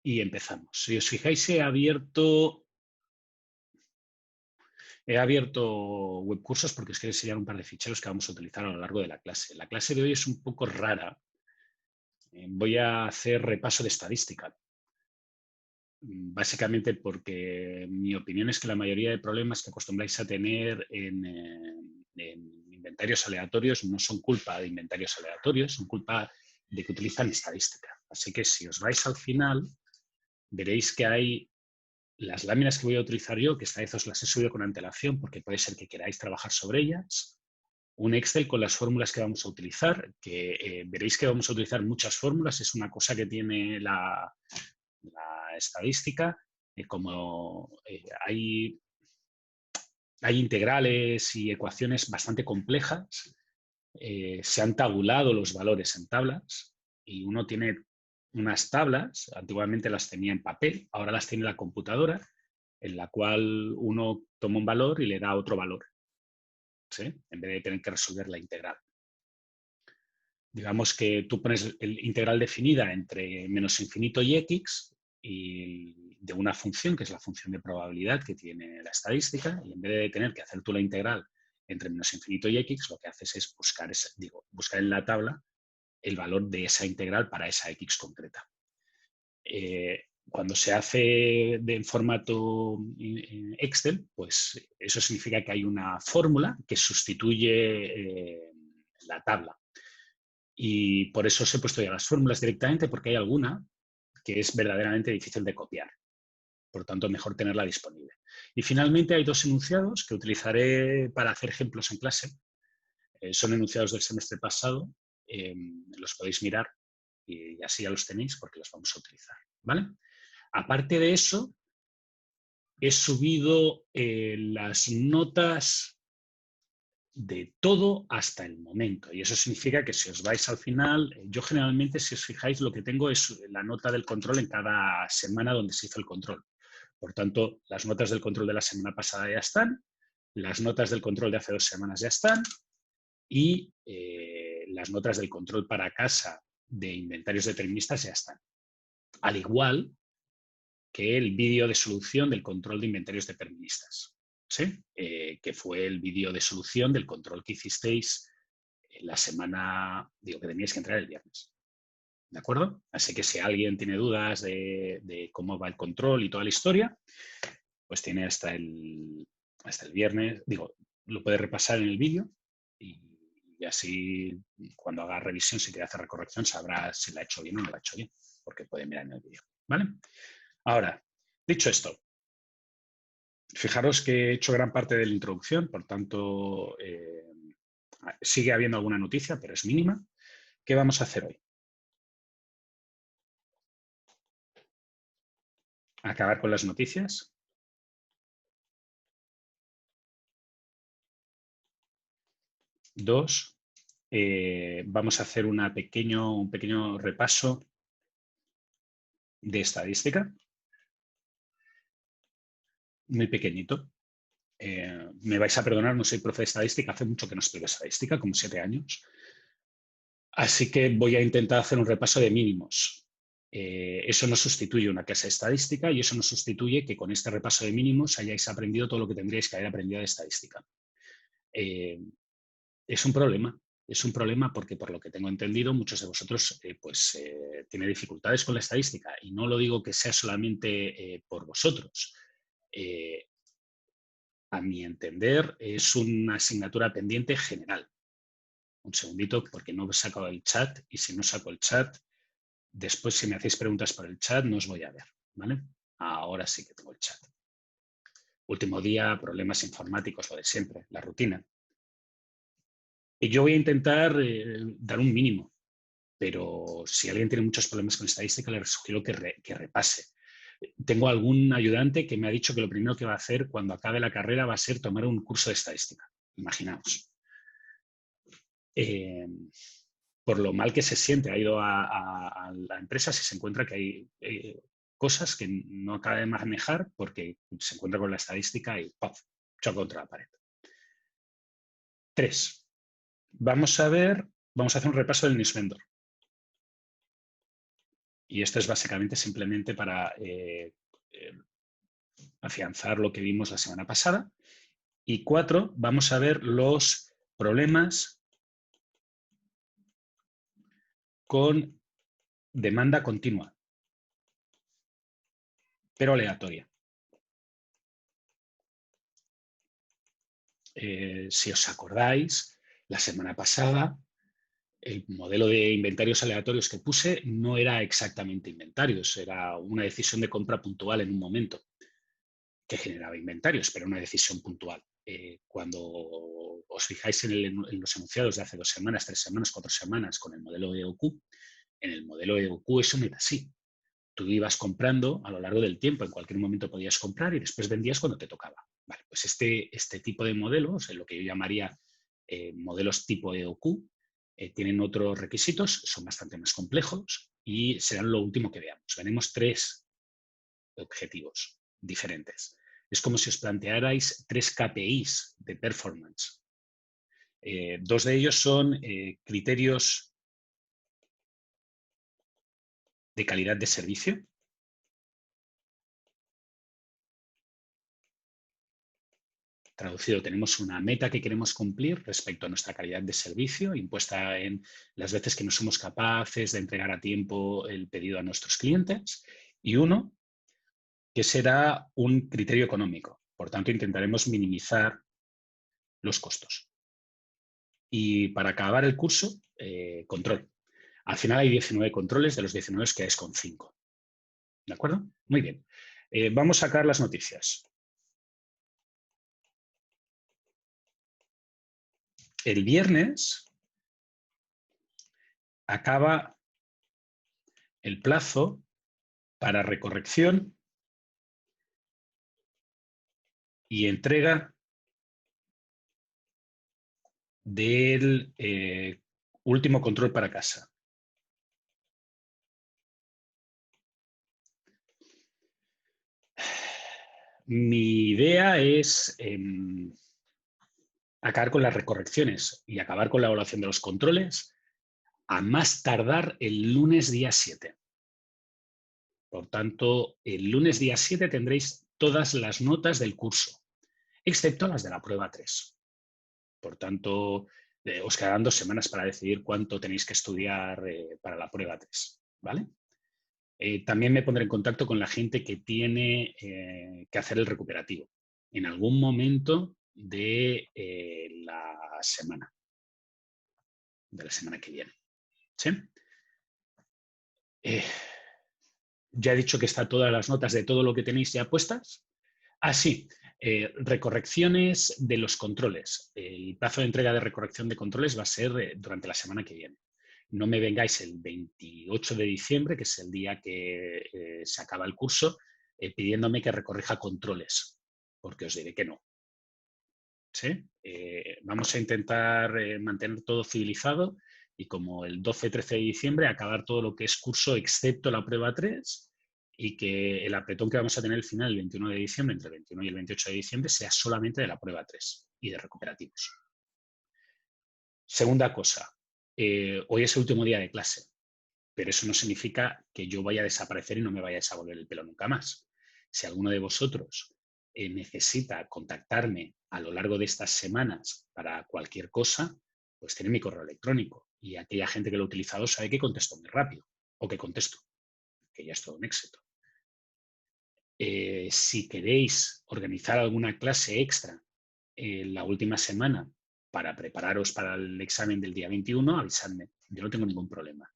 y empezamos. Si os fijáis, he abierto webcursos porque os quiero enseñar un par de ficheros que vamos a utilizar a lo largo de la clase. La clase de hoy es un poco rara. Voy a hacer repaso de estadística. Básicamente porque mi opinión es que la mayoría de problemas que acostumbráis a tener en inventarios aleatorios no son culpa de inventarios aleatorios, son culpa de que utilizan estadística. Así que si os vais al final, veréis que hay las láminas que voy a utilizar yo, que esta vez os las he subido con antelación porque puede ser que queráis trabajar sobre ellas. Un Excel con las fórmulas que vamos a utilizar, que veréis que vamos a utilizar muchas fórmulas, es una cosa que tiene la estadística, como hay integrales y ecuaciones bastante complejas, se han tabulado los valores en tablas y uno tiene unas tablas, antiguamente las tenía en papel, ahora las tiene la computadora, en la cual uno toma un valor y le da otro valor, ¿sí? En vez de tener que resolver la integral. Digamos que tú pones el integral definida entre menos infinito y x y de una función, que es la función de probabilidad que tiene la estadística, y en vez de tener que hacer tú la integral entre menos infinito y x, lo que haces es buscar en la tabla el valor de esa integral para esa x concreta. Cuando se hace en formato Excel, pues eso significa que hay una fórmula que sustituye la tabla. Y por eso os he puesto ya las fórmulas directamente, porque hay alguna que es verdaderamente difícil de copiar. Por tanto, mejor tenerla disponible. Y finalmente hay dos enunciados que utilizaré para hacer ejemplos en clase. Son enunciados del semestre pasado. Los podéis mirar y así ya los tenéis porque los vamos a utilizar, ¿vale? Aparte de eso, he subido las notas de todo hasta el momento. Y eso significa que si os vais al final, yo generalmente, si os fijáis, lo que tengo es la nota del control en cada semana donde se hizo el control. Por tanto, las notas del control de la semana pasada ya están, las notas del control de hace 2 semanas ya están y las notas del control para casa de inventarios deterministas ya están. Al igual que el vídeo de solución del control de inventarios deterministas. ¿Sí? Que fue el vídeo de solución del control que hicisteis la semana, que teníais que entrar el viernes. ¿De acuerdo? Así que si alguien tiene dudas de cómo va el control y toda la historia, pues tiene hasta el viernes, lo puede repasar en el vídeo y así cuando haga revisión, si quiere hacer la corrección, sabrá si la ha hecho bien o no la ha hecho bien, porque puede mirar en el vídeo. ¿Vale? Ahora, dicho esto, fijaros que he hecho gran parte de la introducción, por tanto, sigue habiendo alguna noticia, pero es mínima. ¿Qué vamos a hacer hoy? Acabar con las noticias. Dos, vamos a hacer un pequeño repaso de estadística. Muy pequeñito. Me vais a perdonar, no soy profe de estadística, hace mucho que no estudio estadística, como 7 años. Así que voy a intentar hacer un repaso de mínimos. Eso no sustituye una clase de estadística y eso no sustituye que con este repaso de mínimos hayáis aprendido todo lo que tendríais que haber aprendido de estadística. Es un problema porque, por lo que tengo entendido, muchos de vosotros tienen dificultades con la estadística y no lo digo que sea solamente por vosotros. A mi entender, es una asignatura pendiente general. Un segundito, porque no he sacado el chat y si no saco el chat, después si me hacéis preguntas por el chat no os voy a ver, ¿vale? Ahora sí que tengo el chat. Último día, problemas informáticos, lo de siempre, la rutina. Y yo voy a intentar dar un mínimo, pero si alguien tiene muchos problemas con estadística, le sugiero que repase. Tengo algún ayudante que me ha dicho que lo primero que va a hacer cuando acabe la carrera va a ser tomar un curso de estadística. Imaginaos. Por lo mal que se siente, ha ido a la empresa si se encuentra que hay cosas que no acaba de manejar porque se encuentra con la estadística y ¡puf!, choca contra la pared. 3. Vamos a hacer un repaso del News Vendor. Y esto es básicamente simplemente para afianzar lo que vimos la semana pasada. Y 4, vamos a ver los problemas con demanda continua, pero aleatoria. Si os acordáis, la semana pasada el modelo de inventarios aleatorios que puse no era exactamente inventarios, era una decisión de compra puntual en un momento que generaba inventarios, pero una decisión puntual. Cuando os fijáis en los enunciados de hace 2 semanas, 3 semanas, 4 semanas con el modelo EOQ, en el modelo EOQ eso no era así. Tú ibas comprando a lo largo del tiempo, en cualquier momento podías comprar y después vendías cuando te tocaba. Vale, pues este tipo de modelos, lo que yo llamaría modelos tipo EOQ, tienen otros requisitos, son bastante más complejos y serán lo último que veamos. Veremos 3 objetivos diferentes. Es como si os plantearais 3 KPIs de performance. 2 de ellos son criterios de calidad de servicio. Traducido, tenemos una meta que queremos cumplir respecto a nuestra calidad de servicio, impuesta en las veces que no somos capaces de entregar a tiempo el pedido a nuestros clientes. Y uno, que será un criterio económico. Por tanto, intentaremos minimizar los costos. Y para acabar el curso, control. Al final hay 19 controles, de los 19 os quedáis con 5. ¿De acuerdo? Muy bien. Vamos a sacar las noticias. El viernes acaba el plazo para recorrección y entrega del último control para casa. Mi idea es acabar con las recorrecciones y acabar con la evaluación de los controles a más tardar el lunes día 7. Por tanto, el lunes día 7 tendréis todas las notas del curso, excepto las de la prueba 3. Por tanto, os quedarán 2 semanas para decidir cuánto tenéis que estudiar para la prueba 3. ¿Vale? También me pondré en contacto con la gente que tiene que hacer el recuperativo en algún momento de la semana que viene. ¿Sí? Ya he dicho que están todas las notas de todo lo que tenéis ya puestas. Ah, sí. Recorrecciones de los controles. El plazo de entrega de recorrección de controles va a ser durante la semana que viene. No me vengáis el 28 de diciembre, que es el día que se acaba el curso, pidiéndome que recorrija controles, porque os diré que no. ¿Sí? Vamos a intentar mantener todo civilizado y como el 12-13 de diciembre acabar todo lo que es curso excepto la prueba 3 y que el apretón que vamos a tener al final el 21 de diciembre, entre el 21 y el 28 de diciembre, sea solamente de la prueba 3 y de recuperativos. Segunda cosa, hoy es el último día de clase, pero eso no significa que yo vaya a desaparecer y no me vayáis a volver el pelo nunca más. Si alguno de vosotros necesita contactarme a lo largo de estas semanas para cualquier cosa, pues tiene mi correo electrónico y aquella gente que lo ha utilizado sabe que contesto muy rápido o que contesto, que ya es todo un éxito. Si queréis organizar alguna clase extra en la última semana para prepararos para el examen del día 21, avisadme. Yo no tengo ningún problema.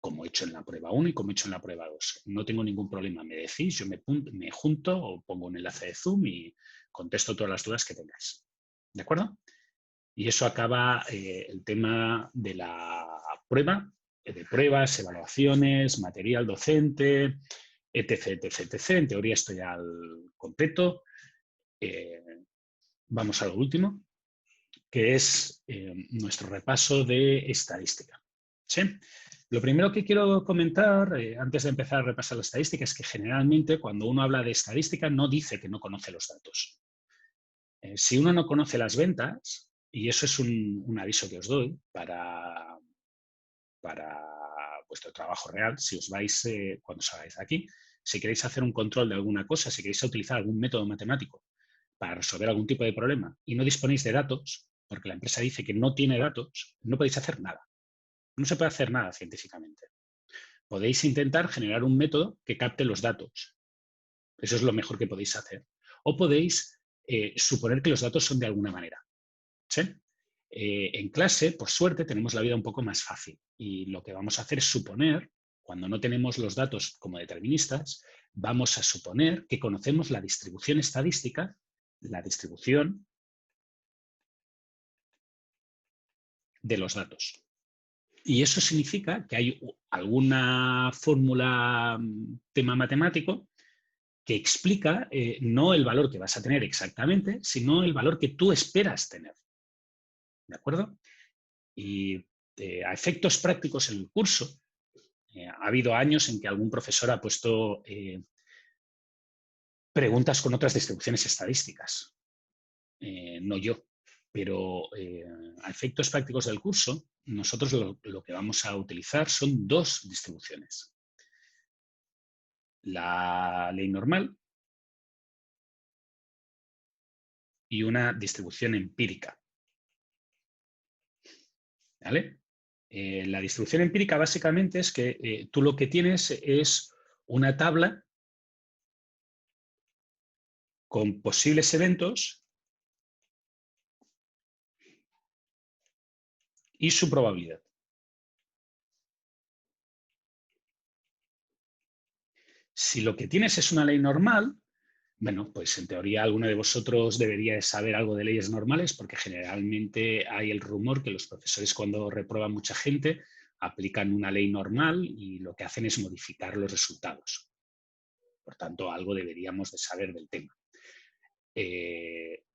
Como he hecho en la prueba 1 y como he hecho en la prueba 2. No tengo ningún problema. Me decís, yo me junto o pongo un enlace de Zoom y contesto todas las dudas que tengáis. ¿De acuerdo? Y eso acaba el tema de la prueba, de pruebas, evaluaciones, material docente, etc, etc, etc. En teoría estoy ya al completo. Vamos a lo último, que es nuestro repaso de estadística. ¿Sí? Lo primero que quiero comentar, antes de empezar a repasar la estadística, es que generalmente cuando uno habla de estadística no dice que no conoce los datos. Si uno no conoce las ventas, y eso es un aviso que os doy para vuestro trabajo real, si os vais, cuando salgáis de aquí, si queréis hacer un control de alguna cosa, si queréis utilizar algún método matemático para resolver algún tipo de problema y no disponéis de datos, porque la empresa dice que no tiene datos, no podéis hacer nada. No se puede hacer nada científicamente. Podéis intentar generar un método que capte los datos. Eso es lo mejor que podéis hacer. O podéis suponer que los datos son de alguna manera. ¿Sí? En clase, por suerte, tenemos la vida un poco más fácil. Y lo que vamos a hacer es suponer, cuando no tenemos los datos como deterministas, vamos a suponer que conocemos la distribución estadística, la distribución de los datos. Y eso significa que hay alguna fórmula, tema matemático, que explica no el valor que vas a tener exactamente, sino el valor que tú esperas tener. ¿De acuerdo? Y a efectos prácticos en el curso, ha habido años en que algún profesor ha puesto preguntas con otras distribuciones estadísticas. No yo. Pero a efectos prácticos del curso, nosotros lo que vamos a utilizar son dos distribuciones. La ley normal y una distribución empírica. ¿Vale? La distribución empírica básicamente es que tú lo que tienes es una tabla con posibles eventos y su probabilidad. Si lo que tienes es una ley normal, bueno, pues en teoría alguno de vosotros debería saber algo de leyes normales, porque generalmente hay el rumor que los profesores, cuando reprueban mucha gente, aplican una ley normal y lo que hacen es modificar los resultados. Por tanto, algo deberíamos de saber del tema.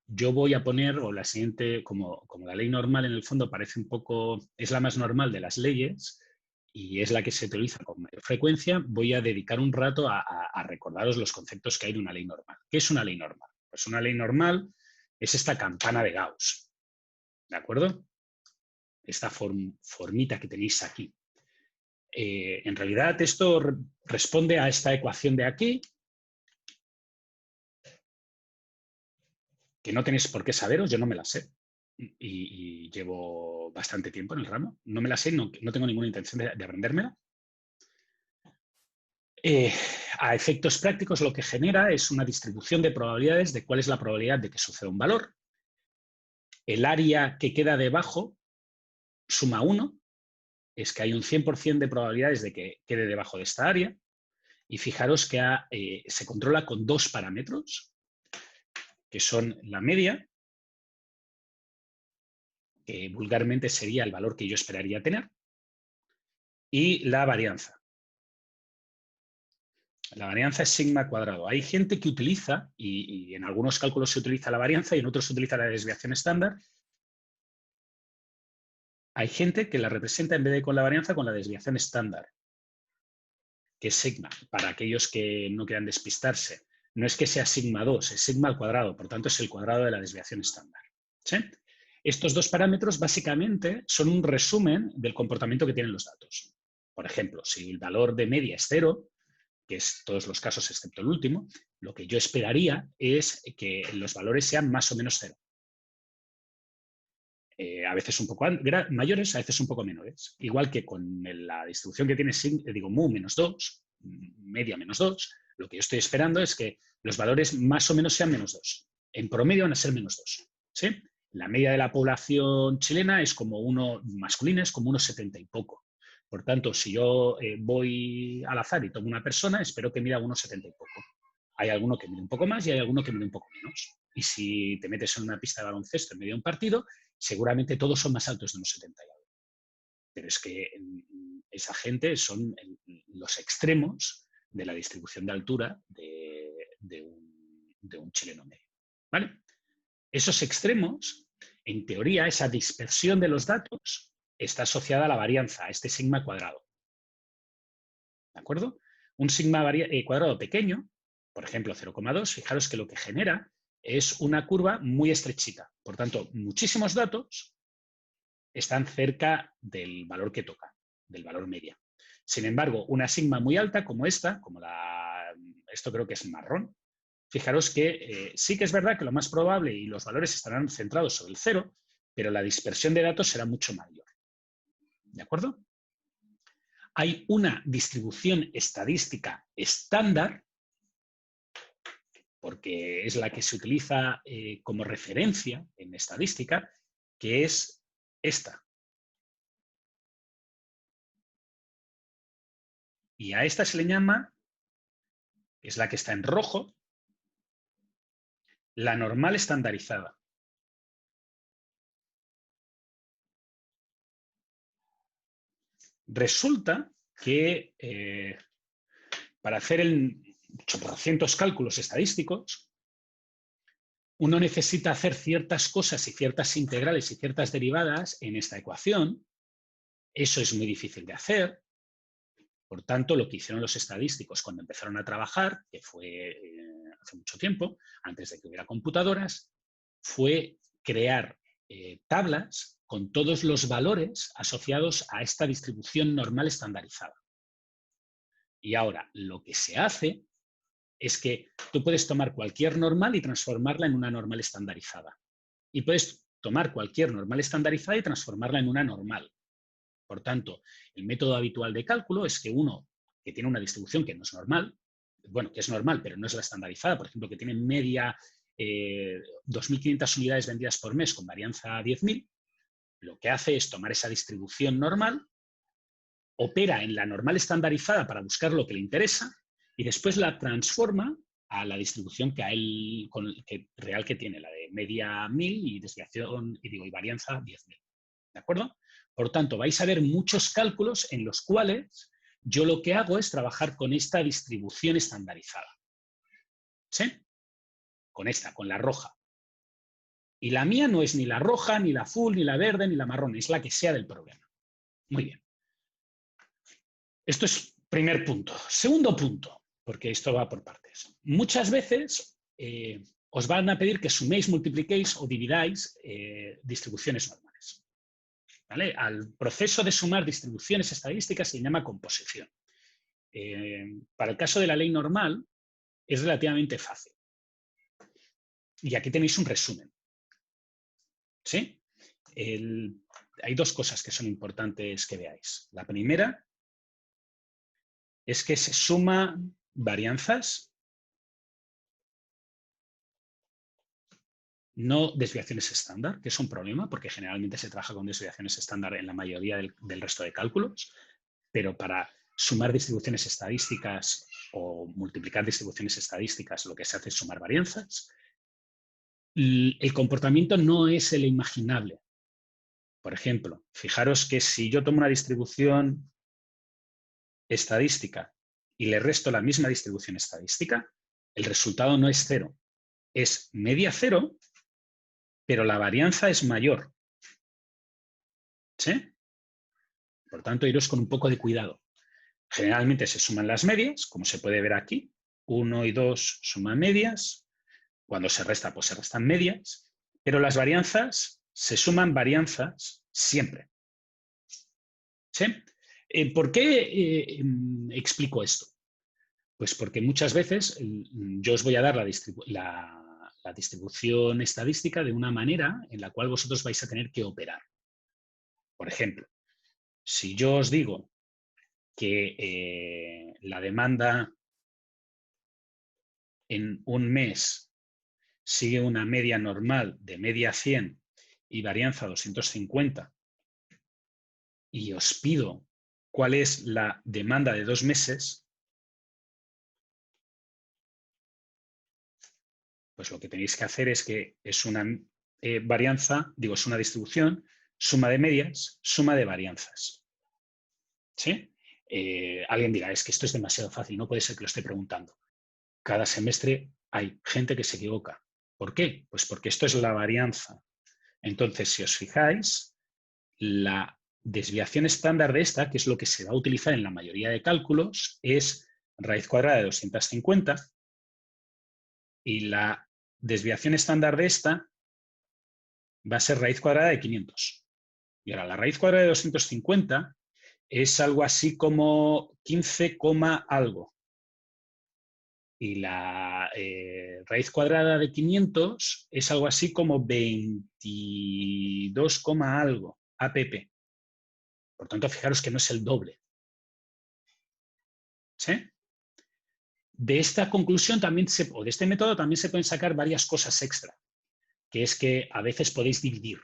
Yo voy a poner, o la siguiente, como la ley normal en el fondo parece un poco, es la más normal de las leyes y es la que se utiliza con mayor frecuencia, voy a dedicar un rato a recordaros los conceptos que hay de una ley normal. ¿Qué es una ley normal? Pues una ley normal es esta campana de Gauss, ¿de acuerdo? Esta formita que tenéis aquí. En realidad esto responde a esta ecuación de aquí, que no tenéis por qué saberos, yo no me la sé. Y llevo bastante tiempo en el ramo. No me la sé, no tengo ninguna intención de aprendérmela. A efectos prácticos lo que genera es una distribución de probabilidades de cuál es la probabilidad de que suceda un valor. El área que queda debajo suma 1, es que hay un 100% de probabilidades de que quede debajo de esta área. Y fijaros que se controla con dos parámetros, que son la media, que vulgarmente sería el valor que yo esperaría tener, y la varianza. La varianza es sigma cuadrado. Hay gente que utiliza, y en algunos cálculos se utiliza la varianza y en otros se utiliza la desviación estándar. Hay gente que la representa en vez de con la varianza con la desviación estándar, que es sigma. Para aquellos que no quieran despistarse, no es que sea sigma 2, es sigma al cuadrado, por tanto es el cuadrado de la desviación estándar. ¿Sí? Estos dos parámetros básicamente son un resumen del comportamiento que tienen los datos. Por ejemplo, si el valor de media es 0, que es todos los casos excepto el último, lo que yo esperaría es que los valores sean más o menos 0. A veces un poco mayores, a veces un poco menores. Igual que con la distribución que tiene mu menos 2, media menos 2, lo que yo estoy esperando es que los valores más o menos sean menos 2. En promedio van a ser menos 2. ¿Sí? La media de la población chilena es como masculina es como 1,70 y poco. Por tanto, si yo voy al azar y tomo una persona, espero que mida 1,70 y poco. Hay alguno que mide un poco más y hay alguno que mide un poco menos. Y si te metes en una pista de baloncesto en medio de un partido, seguramente todos son más altos de unos 70 y algo. Pero es que esa gente son los extremos de la distribución de altura de un chileno medio. ¿Vale? Esos extremos, en teoría, esa dispersión de los datos está asociada a la varianza, a este sigma cuadrado. ¿De acuerdo? Un sigma cuadrado pequeño, por ejemplo 0,2, fijaros que lo que genera es una curva muy estrechita. Por tanto, muchísimos datos están cerca del valor que toca, del valor media. Sin embargo, una sigma muy alta como esta, esto creo que es marrón, fijaros que sí que es verdad que lo más probable y los valores estarán centrados sobre el 0, pero la dispersión de datos será mucho mayor. ¿De acuerdo? Hay una distribución estadística estándar, porque es la que se utiliza como referencia en estadística, que es esta. Y a esta se le llama, es la que está en rojo, la normal estandarizada. Resulta que para hacer 800 cálculos estadísticos, uno necesita hacer ciertas cosas y ciertas integrales y ciertas derivadas en esta ecuación. Eso es muy difícil de hacer. Por tanto, lo que hicieron los estadísticos cuando empezaron a trabajar, que fue hace mucho tiempo, antes de que hubiera computadoras, fue crear tablas con todos los valores asociados a esta distribución normal estandarizada. Y ahora lo que se hace es que tú puedes tomar cualquier normal y transformarla en una normal estandarizada. Y puedes tomar cualquier normal estandarizada y transformarla en una normal. Por tanto, el método habitual de cálculo es que uno que tiene una distribución que no es normal, bueno, que es normal, pero no es la estandarizada, por ejemplo, que tiene media 2.500 unidades vendidas por mes con varianza 10.000, lo que hace es tomar esa distribución normal, opera en la normal estandarizada para buscar lo que le interesa y después la transforma a la distribución real que tiene, la de media 1.000 y desviación y varianza 10.000. ¿De acuerdo? Por tanto, vais a ver muchos cálculos en los cuales yo lo que hago es trabajar con esta distribución estandarizada. ¿Sí? Con esta, con la roja. Y la mía no es ni la roja, ni la azul, ni la verde, ni la marrón, es la que sea del problema. Muy bien. Esto es primer punto. Segundo punto, porque esto va por partes. Muchas veces os van a pedir que suméis, multipliquéis o dividáis distribuciones normales. ¿Vale? Al proceso de sumar distribuciones estadísticas se llama composición. Para el caso de la ley normal es relativamente fácil. Y aquí tenéis un resumen. ¿Sí? Hay dos cosas que son importantes que veáis. La primera es que se suma varianzas, no desviaciones estándar, que es un problema porque generalmente se trabaja con desviaciones estándar en la mayoría del resto de cálculos, pero para sumar distribuciones estadísticas o multiplicar distribuciones estadísticas lo que se hace es sumar varianzas. El comportamiento no es el imaginable. Por ejemplo, fijaros que si yo tomo una distribución estadística y le resto la misma distribución estadística, el resultado no es 0. Es media 0, pero la varianza es mayor. ¿Sí? Por tanto, iros con un poco de cuidado. Generalmente se suman las medias, como se puede ver aquí. 1 y 2 suman medias. Cuando se resta, pues se restan medias. Pero las varianzas se suman varianzas siempre. ¿Sí? ¿Por qué explico esto? Pues porque muchas veces yo os voy a dar la distribución estadística de una manera en la cual vosotros vais a tener que operar. Por ejemplo, si yo os digo que la demanda en un mes sigue una media normal de media 100 y varianza 250, y os pido cuál es la demanda de 2 meses, pues lo que tenéis que hacer es que es una es una distribución, suma de medias, suma de varianzas. ¿Sí? Alguien dirá, es que esto es demasiado fácil, no puede ser que lo esté preguntando. Cada semestre hay gente que se equivoca. ¿Por qué? Pues porque esto es la varianza. Entonces, si os fijáis, la desviación estándar de esta, que es lo que se va a utilizar en la mayoría de cálculos, es raíz cuadrada de 250 y la desviación estándar de esta va a ser raíz cuadrada de 500. Y ahora, la raíz cuadrada de 250 es algo así como 15, algo. Y la raíz cuadrada de 500 es algo así como 22, algo, APP. Por tanto, fijaros que no es el doble. ¿Sí? De esta conclusión también o de este método también se pueden sacar varias cosas extra, que es que a veces podéis dividir.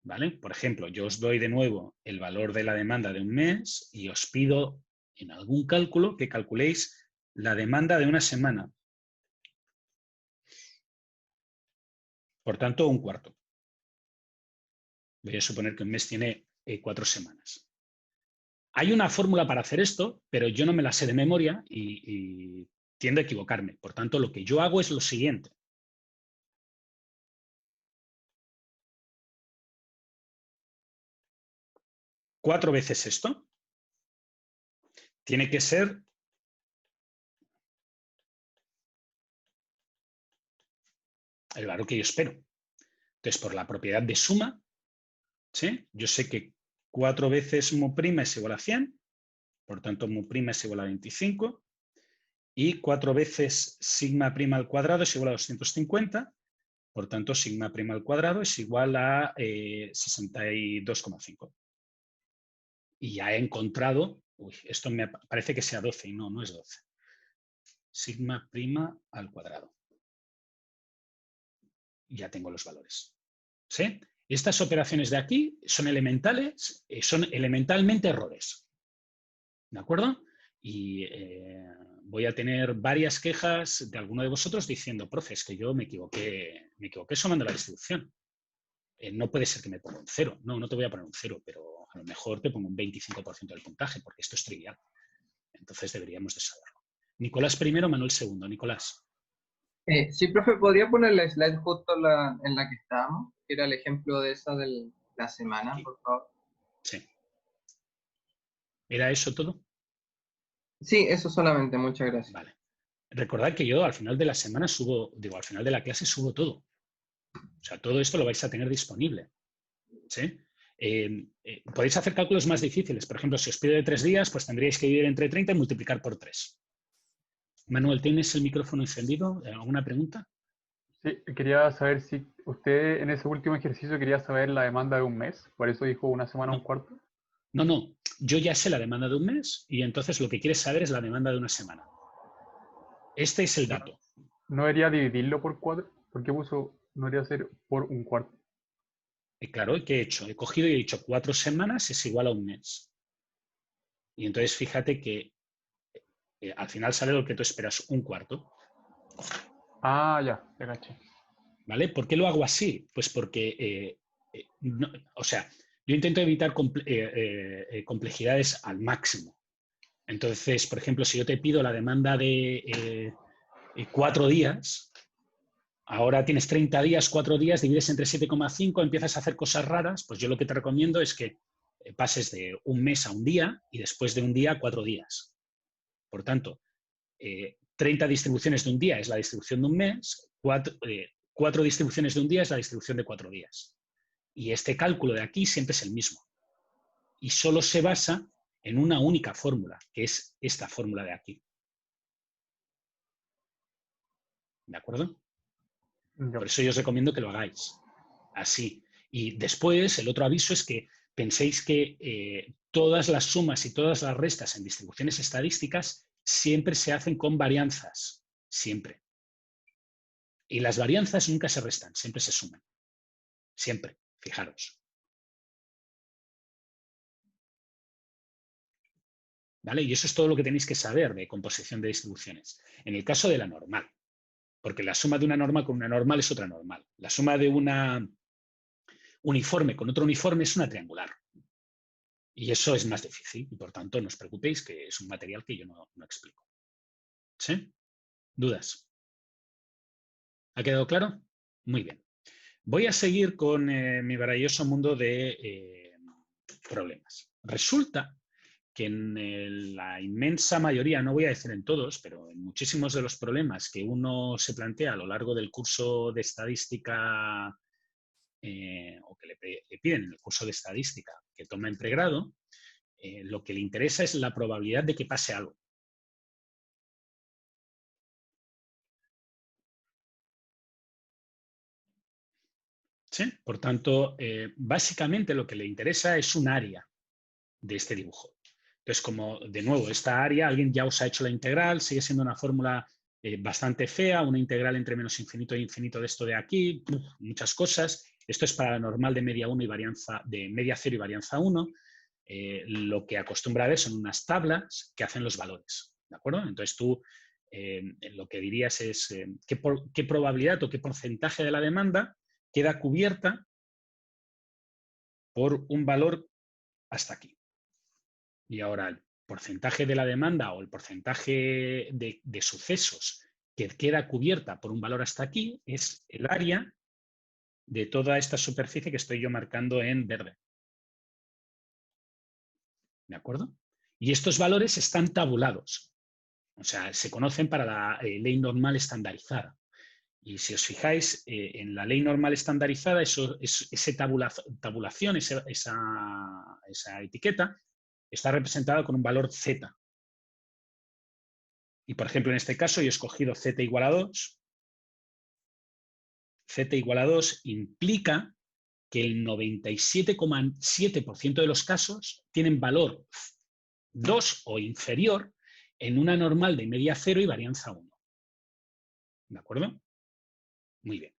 ¿Vale? Por ejemplo, yo os doy de nuevo el valor de la demanda de un mes y os pido en algún cálculo que calculéis la demanda de una semana. Por tanto, un cuarto. Voy a suponer que un mes tiene 4 semanas. Hay una fórmula para hacer esto, pero yo no me la sé de memoria y tiendo a equivocarme. Por tanto, lo que yo hago es lo siguiente. Cuatro veces esto tiene que ser el valor que yo espero. Entonces, por la propiedad de suma, ¿sí? Yo sé que 4 veces mu' es igual a 100, por tanto mu' es igual a 25, y 4 veces sigma' al cuadrado es igual a 250, por tanto sigma' al cuadrado es igual a 62,5. Y ya he encontrado, esto me parece que sea 12 y no, no es 12. Sigma' al cuadrado. Ya tengo los valores. ¿Sí? Estas operaciones de aquí son elementales, son elementalmente errores. ¿De acuerdo? Y voy a tener varias quejas de alguno de vosotros diciendo, profe, es que yo me equivoqué sumando la distribución. No puede ser que me ponga un 0. No, no te voy a poner un 0, pero a lo mejor te pongo un 25% del puntaje, porque esto es trivial. Entonces deberíamos de saberlo. Nicolás primero, Manuel segundo. Nicolás. Sí, profe, ¿podría poner la slide justo en la que estábamos? Que era el ejemplo de esa de la semana, Aquí. por favor. Sí. ¿Era eso todo? Sí, eso solamente, muchas gracias. Vale. Recordad que yo al final de la semana al final de la clase subo todo. O sea, todo esto lo vais a tener disponible. ¿Sí? Podéis hacer cálculos más difíciles. Por ejemplo, si os pido de 3 días, pues tendríais que dividir entre 30 y multiplicar por 3. Manuel, ¿tienes el micrófono encendido? ¿Alguna pregunta? Sí, quería saber si usted en ese último ejercicio quería saber la demanda de un mes, por eso dijo una semana, un No, cuarto. no. Yo ya sé la demanda de un mes y entonces lo que quieres saber es la demanda de una semana. Este es el dato. ¿No debería dividirlo por 4? ¿Por qué puso, no debería ser por un cuarto? Y claro, ¿qué he hecho? He cogido y he dicho 4 semanas es igual a un mes. Y entonces fíjate que al final sale lo que tú esperas, un cuarto. Ah, ya, te caché. ¿Vale? ¿Por qué lo hago así? Pues porque, o sea, yo intento evitar complejidades al máximo. Entonces, por ejemplo, si yo te pido la demanda de 4 días, ahora tienes 30 días, 4 días, divides entre 7,5, empiezas a hacer cosas raras, pues yo lo que te recomiendo es que pases de un mes a un día y después de un día a 4 días. Por tanto, 30 distribuciones de un día es la distribución de un mes, 4 distribuciones de un día es la distribución de 4 días. Y este cálculo de aquí siempre es el mismo. Y solo se basa en una única fórmula, que es esta fórmula de aquí. ¿De acuerdo? Ya. Por eso yo os recomiendo que lo hagáis así. Y después, el otro aviso es que penséis que todas las sumas y todas las restas en distribuciones estadísticas siempre se hacen con varianzas. Siempre. Y las varianzas nunca se restan, siempre se suman. Siempre, fijaros. ¿Vale? Y eso es todo lo que tenéis que saber de composición de distribuciones. En el caso de la normal, porque la suma de una normal con una normal es otra normal. La suma de una uniforme con otro uniforme es una triangular. Y eso es más difícil y por tanto no os preocupéis que es un material que yo no explico. ¿Sí? ¿Dudas? ¿Ha quedado claro? Muy bien. Voy a seguir con mi maravilloso mundo de problemas. Resulta que en la inmensa mayoría, no voy a decir en todos, pero en muchísimos de los problemas que uno se plantea a lo largo del curso de estadística o que le piden en el curso de estadística que toma en pregrado, Lo que le interesa es la probabilidad de que pase algo. ¿Sí? Por tanto, básicamente lo que le interesa es un área de este dibujo. Entonces, como de nuevo, esta área, alguien ya os ha hecho la integral, sigue siendo una fórmula bastante fea, una integral entre menos infinito e infinito de esto de aquí, muchas cosas. Esto es para la normal de media 1 y varianza, de media 0 y varianza 1. Lo que acostumbra a ver son unas tablas que hacen los valores, ¿de acuerdo? Entonces tú lo que dirías es qué probabilidad o qué porcentaje de la demanda queda cubierta por un valor hasta aquí. Y ahora el porcentaje de la demanda o el porcentaje de sucesos que queda cubierta por un valor hasta aquí es el área de toda esta superficie que estoy yo marcando en verde. ¿De acuerdo? Y estos valores están tabulados. O sea, se conocen para la ley normal estandarizada. Y si os fijáis, en la ley normal estandarizada, esa tabulación, esa etiqueta, está representada con un valor z. Y, por ejemplo, en este caso yo he escogido z igual a 2. Z igual a 2 implica que el 97,7% de los casos tienen valor 2 o inferior en una normal de media 0 y varianza 1. ¿De acuerdo? Muy bien.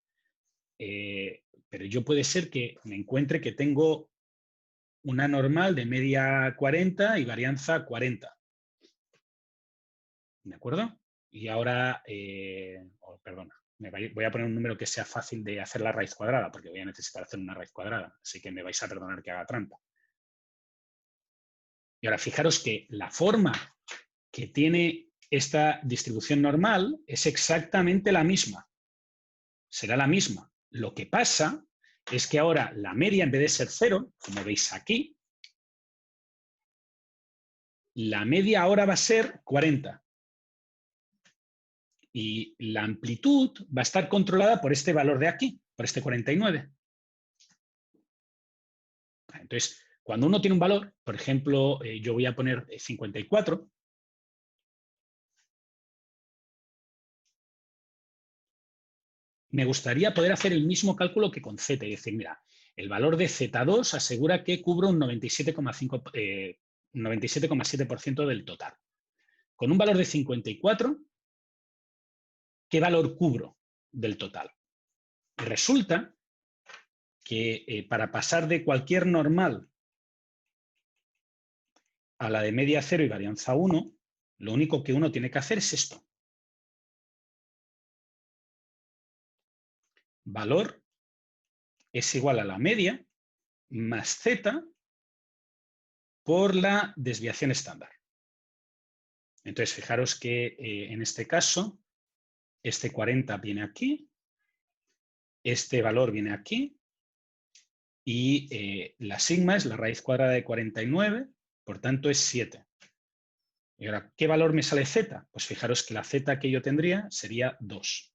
Pero yo puede ser que me encuentre que tengo una normal de media 40 y varianza 40. ¿De acuerdo? Y ahora, perdona, voy a poner un número que sea fácil de hacer la raíz cuadrada, porque voy a necesitar hacer una raíz cuadrada, así que me vais a perdonar que haga trampa. Y ahora fijaros que la forma que tiene esta distribución normal es exactamente la misma. Será la misma. Lo que pasa es que ahora la media, en vez de ser 0, como veis aquí, la media ahora va a ser 40. Y la amplitud va a estar controlada por este valor de aquí, por este 49. Entonces, cuando uno tiene un valor, por ejemplo, yo voy a poner 54, me gustaría poder hacer el mismo cálculo que con Z y decir, mira, el valor de Z2 asegura que cubro un 97,7% del total. Con un valor de 54, ¿qué valor cubro del total? Y resulta que para pasar de cualquier normal a la de media 0 y varianza 1, lo único que uno tiene que hacer es esto. Valor es igual a la media más Z por la desviación estándar. Entonces, fijaros que en este caso, este 40 viene aquí, este valor viene aquí, y la sigma es la raíz cuadrada de 49, por tanto es 7. Y ahora, ¿qué valor me sale Z? Pues fijaros que la Z que yo tendría sería 2.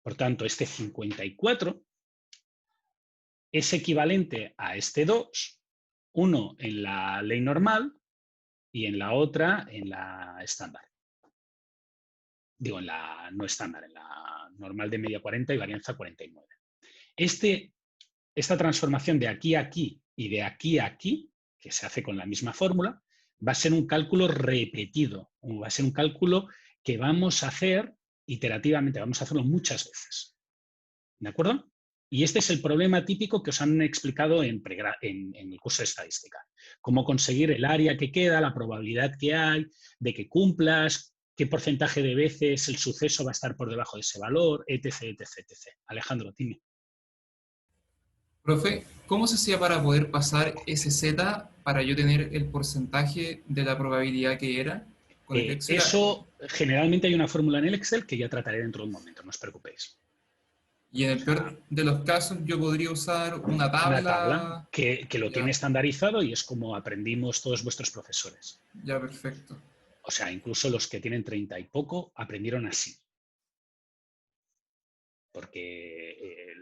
Por tanto, este 54 es equivalente a este 2, uno en la ley normal y en la otra en la estándar. Digo, en la no estándar, en la normal de media 40 y varianza 49. Esta transformación de aquí a aquí y de aquí a aquí, que se hace con la misma fórmula, va a ser un cálculo repetido, va a ser un cálculo que vamos a hacer iterativamente, vamos a hacerlo muchas veces. ¿De acuerdo? Y este es el problema típico que os han explicado en el curso de estadística. Cómo conseguir el área que queda, la probabilidad que hay de que cumplas, qué porcentaje de veces el suceso va a estar por debajo de ese valor, etc, etc, etc. Alejandro, dime. Profe, ¿cómo se hacía para poder pasar ese Z para yo tener el porcentaje de la probabilidad que era con el Excel? Eso, generalmente hay una fórmula en el Excel que ya trataré dentro de un momento, no os preocupéis. Y en el peor de los casos yo podría usar una tabla. Una tabla que lo Ya. tiene estandarizado y es como aprendimos todos vuestros profesores. Ya, perfecto. O sea, incluso los que tienen 30 y poco aprendieron así. Porque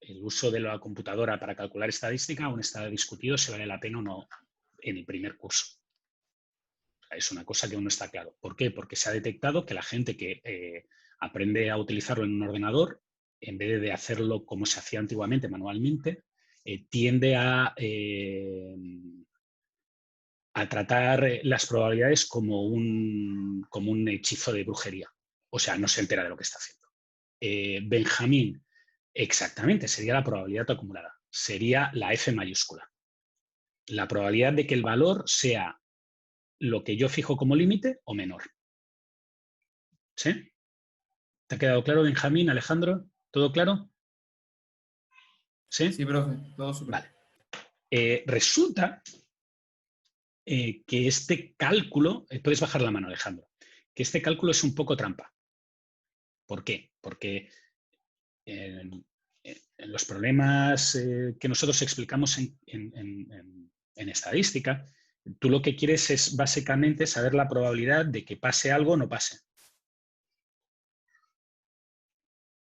el uso de la computadora para calcular estadística aún está discutido si vale la pena o no en el primer curso. Es una cosa que aún no está claro. ¿Por qué? Porque se ha detectado que la gente que aprende a utilizarlo en un ordenador, en vez de hacerlo como se hacía antiguamente, manualmente, tiende a tratar las probabilidades como un hechizo de brujería. O sea, no se entera de lo que está haciendo. Benjamín, exactamente, sería la probabilidad acumulada. Sería la F mayúscula. La probabilidad de que el valor sea lo que yo fijo como límite o menor. ¿Sí? ¿Te ha quedado claro, Benjamín, Alejandro? ¿Todo claro? ¿Sí? Sí, profe, todo súper. Vale. Resulta que este cálculo, puedes bajar la mano, Alejandro, que este cálculo es un poco trampa. ¿Por qué? Porque en los problemas que nosotros explicamos en estadística, tú lo que quieres es básicamente saber la probabilidad de que pase algo o no pase.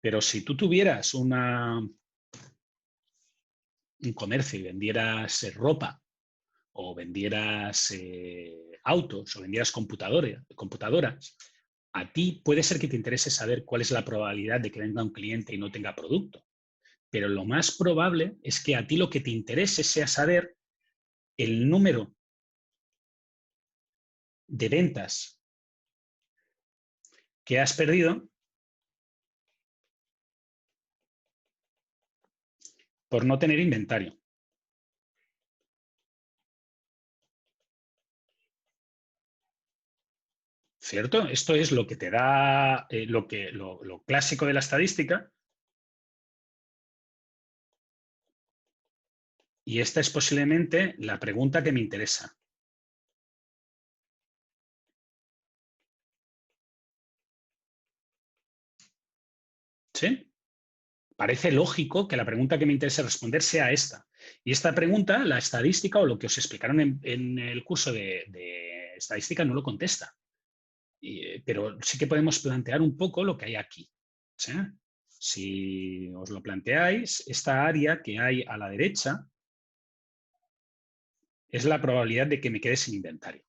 Pero si tú tuvieras un comercio y vendieras ropa, o vendieras autos, o vendieras computadoras, a ti puede ser que te interese saber cuál es la probabilidad de que venga un cliente y no tenga producto. Pero lo más probable es que a ti lo que te interese sea saber el número de ventas que has perdido por no tener inventario. ¿Cierto? Esto es lo que te da lo clásico de la estadística. Y esta es posiblemente la pregunta que me interesa. ¿Sí? Parece lógico que la pregunta que me interesa responder sea esta. Y esta pregunta, la estadística o lo que os explicaron en el curso de estadística no lo contesta. Pero sí que podemos plantear un poco lo que hay aquí. ¿Sí? Si os lo planteáis, esta área que hay a la derecha es la probabilidad de que me quede sin inventario.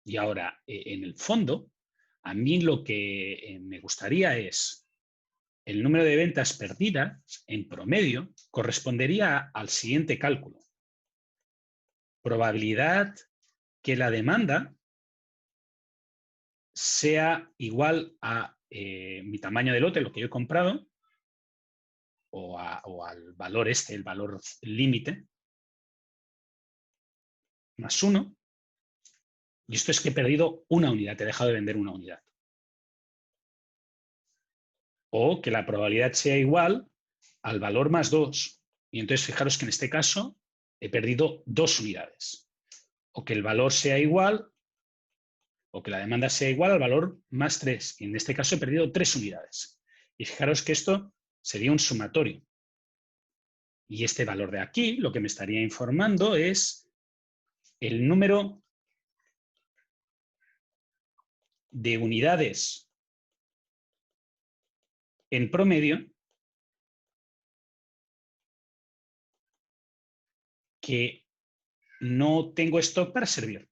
Y ahora, en el fondo, a mí lo que me gustaría es el número de ventas perdidas, en promedio, correspondería al siguiente cálculo. Probabilidad que la demanda sea igual a mi tamaño de lote, lo que yo he comprado, o al valor el valor límite, más 1. Y esto es que he perdido una unidad, he dejado de vender una unidad. O que la probabilidad sea igual al valor más 2. Y entonces fijaros que en este caso he perdido 2 unidades. O que el valor sea igual, o que la demanda sea igual al valor más 3. Y en este caso he perdido 3 unidades. Y fijaros que esto sería un sumatorio. Y este valor de aquí lo que me estaría informando es el número de unidades en promedio que no tengo stock para servir.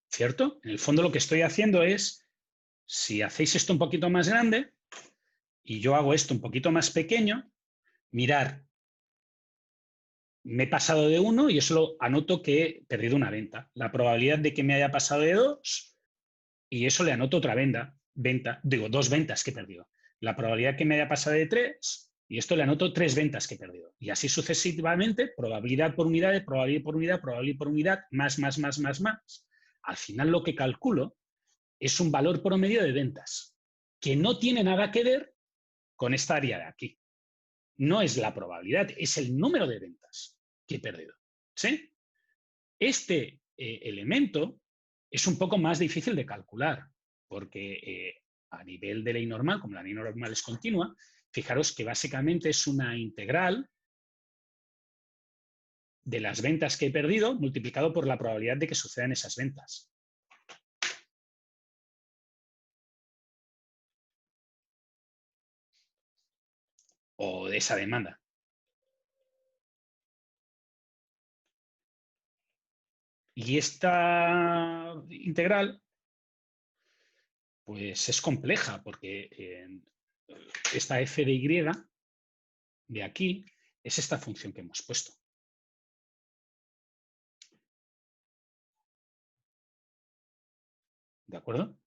¿Cierto? En el fondo lo que estoy haciendo es, si hacéis esto un poquito más grande y yo hago esto un poquito más pequeño, mirar, me he pasado de 1 y eso lo anoto que he perdido una venta. La probabilidad de que me haya pasado de 2 y eso le anoto otra venta, digo, 2 ventas que he perdido. La probabilidad que me haya pasado de 3 y esto le anoto 3 ventas que he perdido. Y así sucesivamente, probabilidad por unidad, probabilidad por unidad, probabilidad por unidad, más. Al final lo que calculo es un valor promedio de ventas que no tiene nada que ver con esta área de aquí. No es la probabilidad, es el número de ventas que he perdido. ¿Sí? Este elemento es un poco más difícil de calcular porque a nivel de ley normal, como la ley normal es continua, fijaros que básicamente es una integral de las ventas que he perdido multiplicado por la probabilidad de que sucedan esas ventas. o de esa demanda. Y esta integral pues es compleja porque esta f de y de aquí es esta función que hemos puesto. ¿De acuerdo?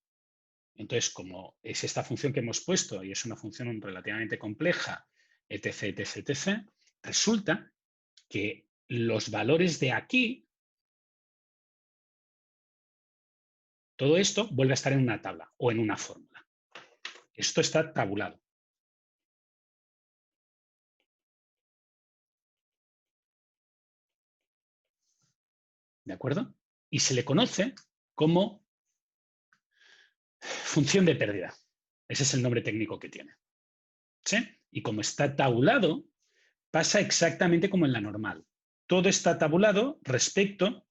Entonces, como es esta función que hemos puesto y es una función relativamente compleja, etc., etc., etc., resulta que los valores de aquí, todo esto vuelve a estar en una tabla o en una fórmula. Esto está tabulado. ¿De acuerdo? Y se le conoce como función de pérdida. Ese es el nombre técnico que tiene. ¿Sí? Y como está tabulado, pasa exactamente como en la normal. Todo está tabulado respecto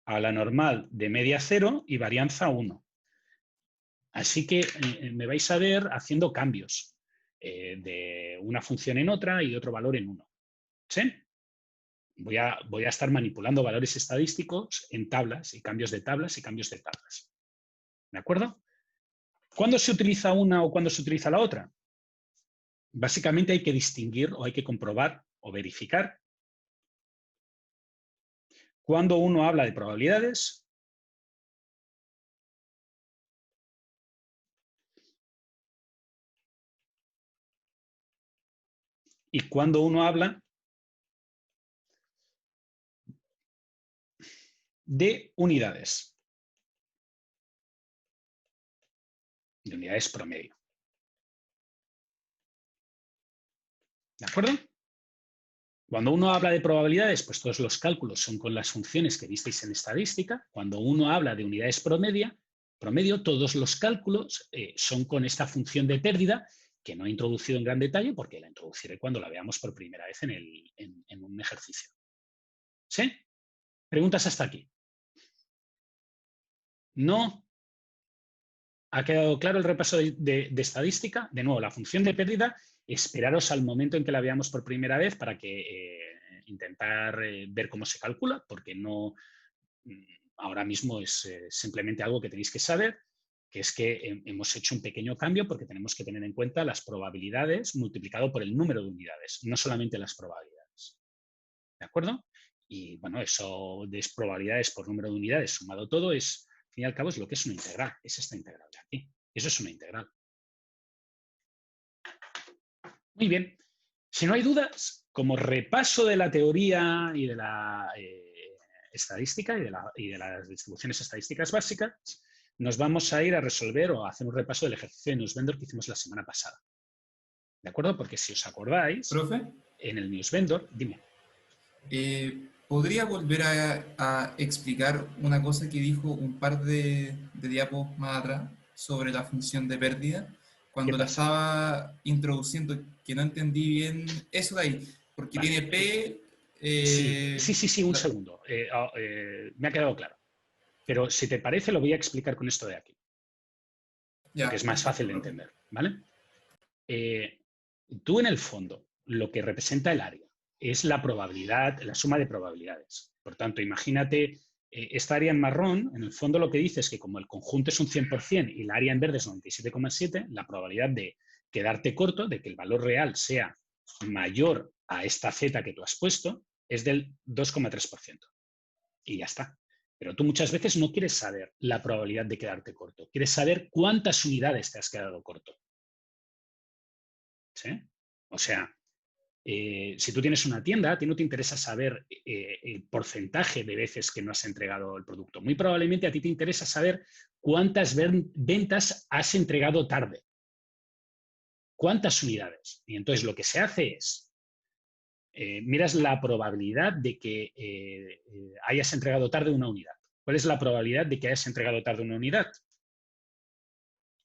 a la normal de media 0 y varianza 1. Así que me vais a ver haciendo cambios de una función en otra y otro valor en uno. ¿Sí? Voy a estar manipulando valores estadísticos en tablas y cambios de tablas y cambios de tablas. ¿De acuerdo? ¿Cuándo se utiliza una o cuándo se utiliza la otra? Básicamente hay que distinguir o hay que comprobar o verificar cuando uno habla de probabilidades y cuando uno habla de unidades. De unidades promedio. ¿De acuerdo? Cuando uno habla de probabilidades, pues todos los cálculos son con las funciones que visteis en estadística. Cuando uno habla de unidades promedio, todos los cálculos son con esta función de pérdida, que no he introducido en gran detalle porque la introduciré cuando la veamos por primera vez en un ejercicio. ¿Sí? ¿Preguntas hasta aquí? ¿No? ¿Ha quedado claro el repaso de estadística? De nuevo, la función de pérdida, esperaros al momento en que la veamos por primera vez para que intentar ver cómo se calcula, porque no ahora mismo es simplemente algo que tenéis que saber, que es que hemos hecho un pequeño cambio porque tenemos que tener en cuenta las probabilidades multiplicado por el número de unidades, no solamente las probabilidades. ¿De acuerdo? Y bueno, eso de probabilidades por número de unidades sumado todo es, al fin y al cabo, es lo que es una integral. Es esta integral de aquí. Eso es una integral. Muy bien. Si no hay dudas, como repaso de la teoría y de la estadística y de las distribuciones estadísticas básicas, nos vamos a ir a resolver o a hacer un repaso del ejercicio de Newsvendor que hicimos la semana pasada. ¿De acuerdo? Porque si os acordáis, ¿Profe? en el Newsvendor, dime. ¿Podría volver a explicar una cosa que dijo un par de diapos más atrás sobre la función de pérdida? Cuando la estaba introduciendo, que no entendí bien eso de ahí, porque Vale. tiene P... Sí, un segundo. Me ha quedado claro. Pero si te parece, lo voy a explicar con esto de aquí. Ya, porque es más fácil de entender. ¿Vale? Tú, en el fondo, lo que representa el área es la probabilidad, la suma de probabilidades. Por tanto, imagínate esta área en marrón, en el fondo lo que dice es que como el conjunto es un 100% y la área en verde es 97,7, la probabilidad de quedarte corto, de que el valor real sea mayor a esta z que tú has puesto, es del 2,3%. Y ya está. Pero tú muchas veces no quieres saber la probabilidad de quedarte corto. Quieres saber cuántas unidades te has quedado corto. ¿Sí? O sea, si tú tienes una tienda, a ti no te interesa saber el porcentaje de veces que no has entregado el producto. Muy probablemente a ti te interesa saber cuántas ventas has entregado tarde. ¿Cuántas unidades? Y entonces lo que se hace es, miras la probabilidad de que hayas entregado tarde una unidad. ¿Cuál es la probabilidad de que hayas entregado tarde una unidad?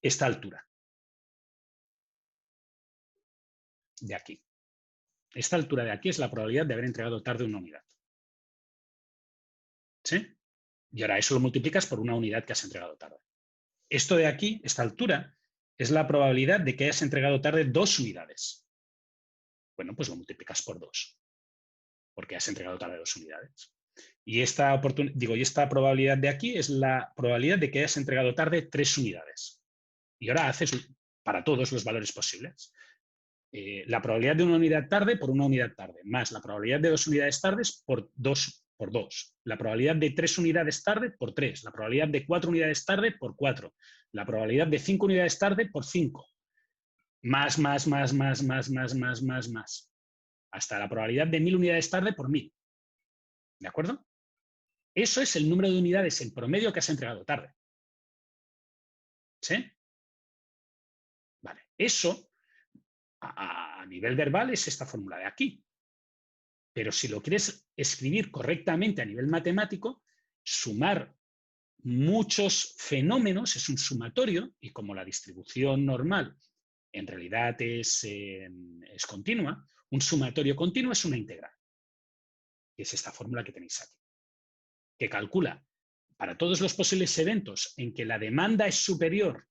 Esta altura. De aquí. Esta altura de aquí es la probabilidad de haber entregado tarde una unidad. ¿Sí? Y ahora eso lo multiplicas por una unidad que has entregado tarde. Esto de aquí, esta altura, es la probabilidad de que hayas entregado tarde 2 unidades. Bueno, pues lo multiplicas por 2, porque has entregado tarde 2 unidades. Y esta probabilidad de aquí es la probabilidad de que hayas entregado tarde 3 unidades. Y ahora haces para todos los valores posibles. La probabilidad de una unidad tarde por una unidad tarde, más la probabilidad de 2 unidades tardes por 2, la probabilidad de 3 unidades tarde por 3, la probabilidad de 4 unidades tarde por 4, la probabilidad de 5 unidades tarde por 5, más, hasta la probabilidad de 1000 unidades tarde por 1000. ¿De acuerdo? Eso es el número de unidades en promedio que has entregado tarde. ¿Sí? Vale. Eso, a nivel verbal, es esta fórmula de aquí. Pero si lo quieres escribir correctamente a nivel matemático, sumar muchos fenómenos es un sumatorio, y como la distribución normal en realidad es continua, un sumatorio continuo es una integral. Y es esta fórmula que tenéis aquí, que calcula para todos los posibles eventos en que la demanda es superior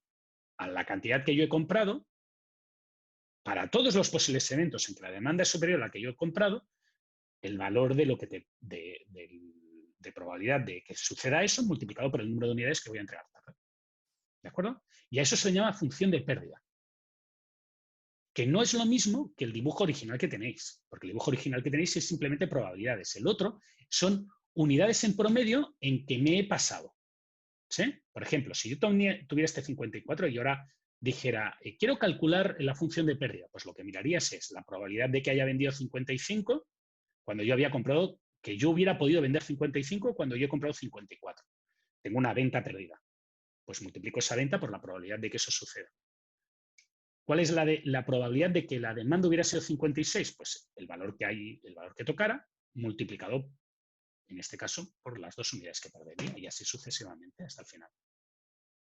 a la cantidad que yo he comprado, para todos los posibles eventos en que la demanda es superior a la que yo he comprado, el valor de lo que de probabilidad de que suceda eso multiplicado por el número de unidades que voy a entregar tarde. ¿De acuerdo? Y a eso se le llama función de pérdida, que no es lo mismo que el dibujo original que tenéis, porque el dibujo original que tenéis es simplemente probabilidades. El otro son unidades en promedio en que me he pasado. ¿Sí? Por ejemplo, si yo tuviera este 54 y ahora dijera, quiero calcular la función de pérdida, pues lo que mirarías es la probabilidad de que haya vendido 55 cuando yo había comprado, que yo hubiera podido vender 55 cuando yo he comprado 54. Tengo una venta perdida. Pues multiplico esa venta por la probabilidad de que eso suceda. ¿Cuál es la probabilidad de que la demanda hubiera sido 56? Pues el valor que tocara, multiplicado, en este caso, por las 2 unidades que perdería, y así sucesivamente hasta el final.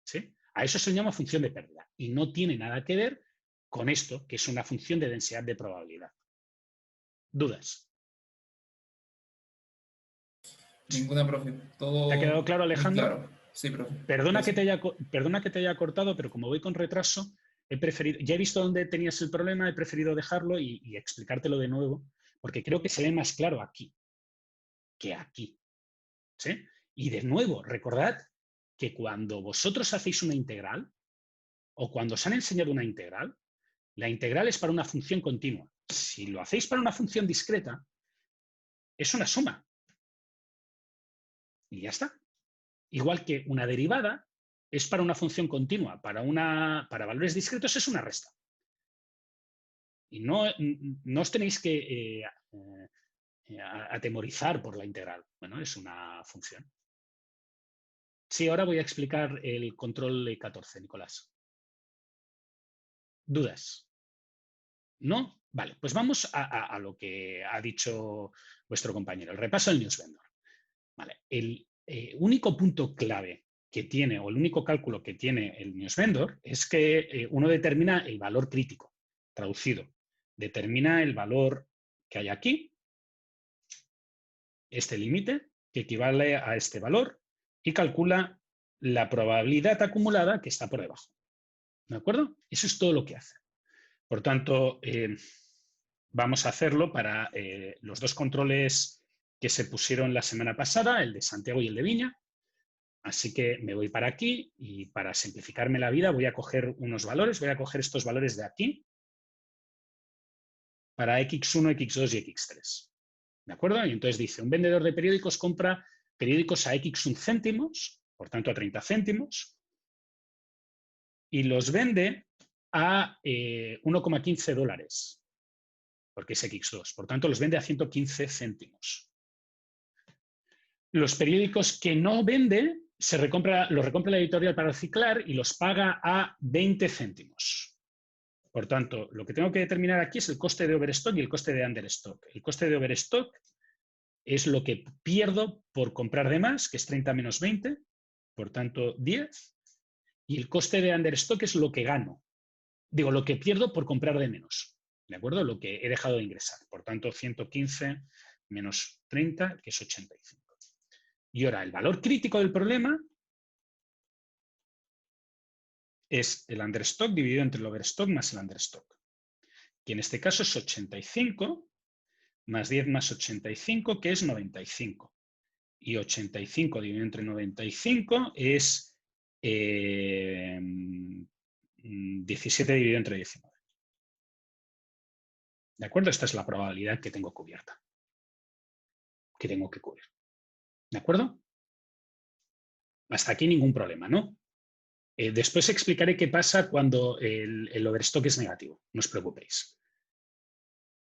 ¿Sí? A eso se llama función de pérdida. Y no tiene nada que ver con esto, que es una función de densidad de probabilidad. ¿Dudas? Ninguna, profe. Todo ¿Te ha quedado claro, Alejandro? claro. Sí, profe. Perdona que te haya cortado, pero como voy con retraso, ya he visto dónde tenías el problema, he preferido dejarlo y explicártelo de nuevo, porque creo que se ve más claro aquí que aquí. ¿Sí? Y de nuevo, recordad que cuando vosotros hacéis una integral, o cuando os han enseñado una integral, la integral es para una función continua. Si lo hacéis para una función discreta, es una suma. Y ya está. Igual que una derivada es para una función continua, para valores discretos es una resta. Y no os tenéis que atemorizar por la integral. Bueno, es una función. Sí, ahora voy a explicar el control E14, Nicolás. ¿Dudas? ¿No? Vale, pues vamos a lo que ha dicho vuestro compañero, el repaso del newsvendor. Vale, el único punto clave que tiene, o el único cálculo que tiene el newsvendor, es que uno determina el valor crítico, traducido. Determina el valor que hay aquí, este límite, que equivale a este valor, y calcula la probabilidad acumulada que está por debajo. ¿De acuerdo? Eso es todo lo que hace. Por tanto, vamos a hacerlo para los 2 controles que se pusieron la semana pasada, el de Santiago y el de Viña. Así que me voy para aquí y para simplificarme la vida voy a coger unos valores, voy a coger estos valores de aquí para X1, X2 y X3. ¿De acuerdo? Y entonces dice, un vendedor de periódicos compra periódicos a X1 céntimos, por tanto a 30 céntimos, y los vende a 1,15 dólares, porque es X2. Por tanto, los vende a 115 céntimos. Los periódicos que no vende, los recompra la editorial para reciclar y los paga a 20 céntimos. Por tanto, lo que tengo que determinar aquí es el coste de overstock y el coste de understock. El coste de overstock es lo que pierdo por comprar de más, que es 30 menos 20, por tanto 10. Y el coste de understock es lo que gano. Digo, lo que pierdo por comprar de menos. ¿De acuerdo? Lo que he dejado de ingresar. Por tanto, 115 menos 30, que es 85. Y ahora, el valor crítico del problema es el understock dividido entre el overstock más el understock. Que en este caso es 85 más 10 más 85, que es 95. Y 85 dividido entre 95 es 17 dividido entre 19. ¿De acuerdo? Esta es la probabilidad que tengo cubierta, que tengo que cubrir. ¿De acuerdo? Hasta aquí ningún problema, ¿no? Después explicaré qué pasa cuando el overstock es negativo, no os preocupéis.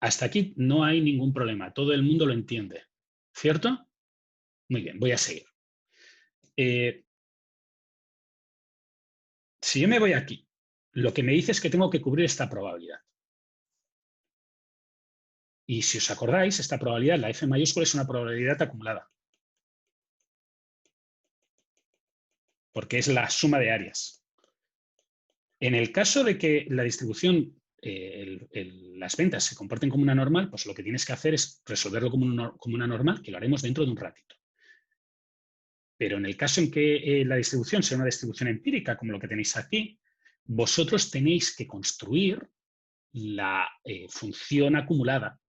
Hasta aquí no hay ningún problema, todo el mundo lo entiende, ¿cierto? Muy bien, voy a seguir. Si yo me voy aquí, lo que me dice es que tengo que cubrir esta probabilidad. Y si os acordáis, esta probabilidad, la F mayúscula, es una probabilidad acumulada. Porque es la suma de áreas. En el caso de que la distribución, las ventas se comporten como una normal, pues lo que tienes que hacer es resolverlo como una normal, que lo haremos dentro de un ratito. Pero en el caso en que la distribución sea una distribución empírica, como lo que tenéis aquí, vosotros tenéis que construir la función acumulada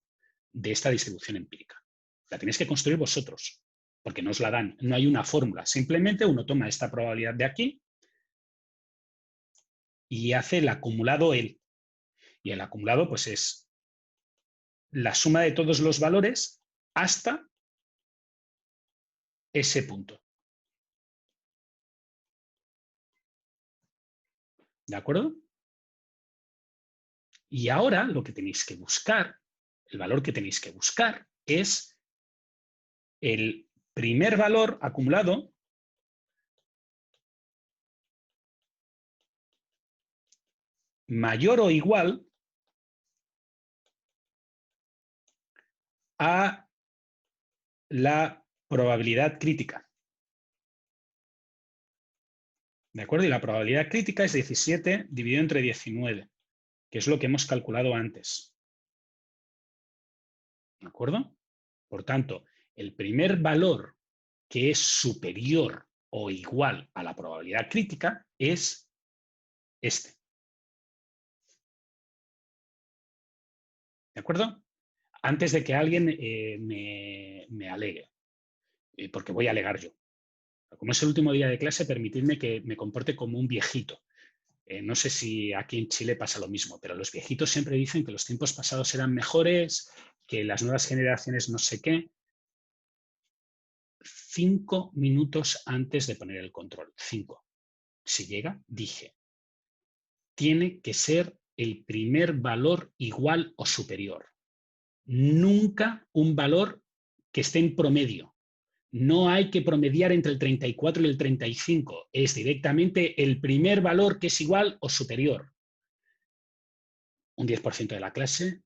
de esta distribución empírica. La tenéis que construir vosotros, porque no os la dan. No hay una fórmula. Simplemente uno toma esta probabilidad de aquí y hace el acumulado él. Y el acumulado pues es la suma de todos los valores hasta ese punto. ¿De acuerdo? Y ahora lo que tenéis que buscar, el valor que tenéis que buscar es el primer valor acumulado mayor o igual a la probabilidad crítica. ¿De acuerdo? Y la probabilidad crítica es 17 dividido entre 19, que es lo que hemos calculado antes. ¿De acuerdo? Por tanto, el primer valor que es superior o igual a la probabilidad crítica es este. ¿De acuerdo? Antes de que alguien me alegue, porque voy a alegar yo. Como es el último día de clase, permitidme que me comporte como un viejito. No sé si aquí en Chile pasa lo mismo, pero los viejitos siempre dicen que los tiempos pasados eran mejores, que las nuevas generaciones no sé qué. 5 minutos antes de poner el control. 5. Si llega, dije, tiene que ser el primer valor igual o superior. Nunca un valor que esté en promedio. No hay que promediar entre el 34 y el 35. Es directamente el primer valor que es igual o superior. Un 10% de la clase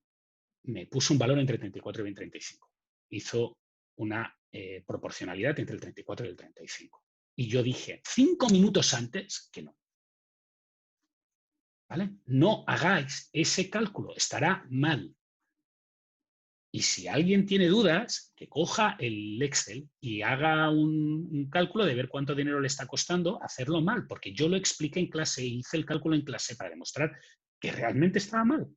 me puso un valor entre 34 y el 35. Hizo una proporcionalidad entre el 34 y el 35. Y yo dije 5 minutos antes que no. ¿Vale? No hagáis ese cálculo, estará mal. Y si alguien tiene dudas, que coja el Excel y haga un cálculo de ver cuánto dinero le está costando hacerlo mal, porque yo lo expliqué en clase y hice el cálculo en clase para demostrar que realmente estaba mal.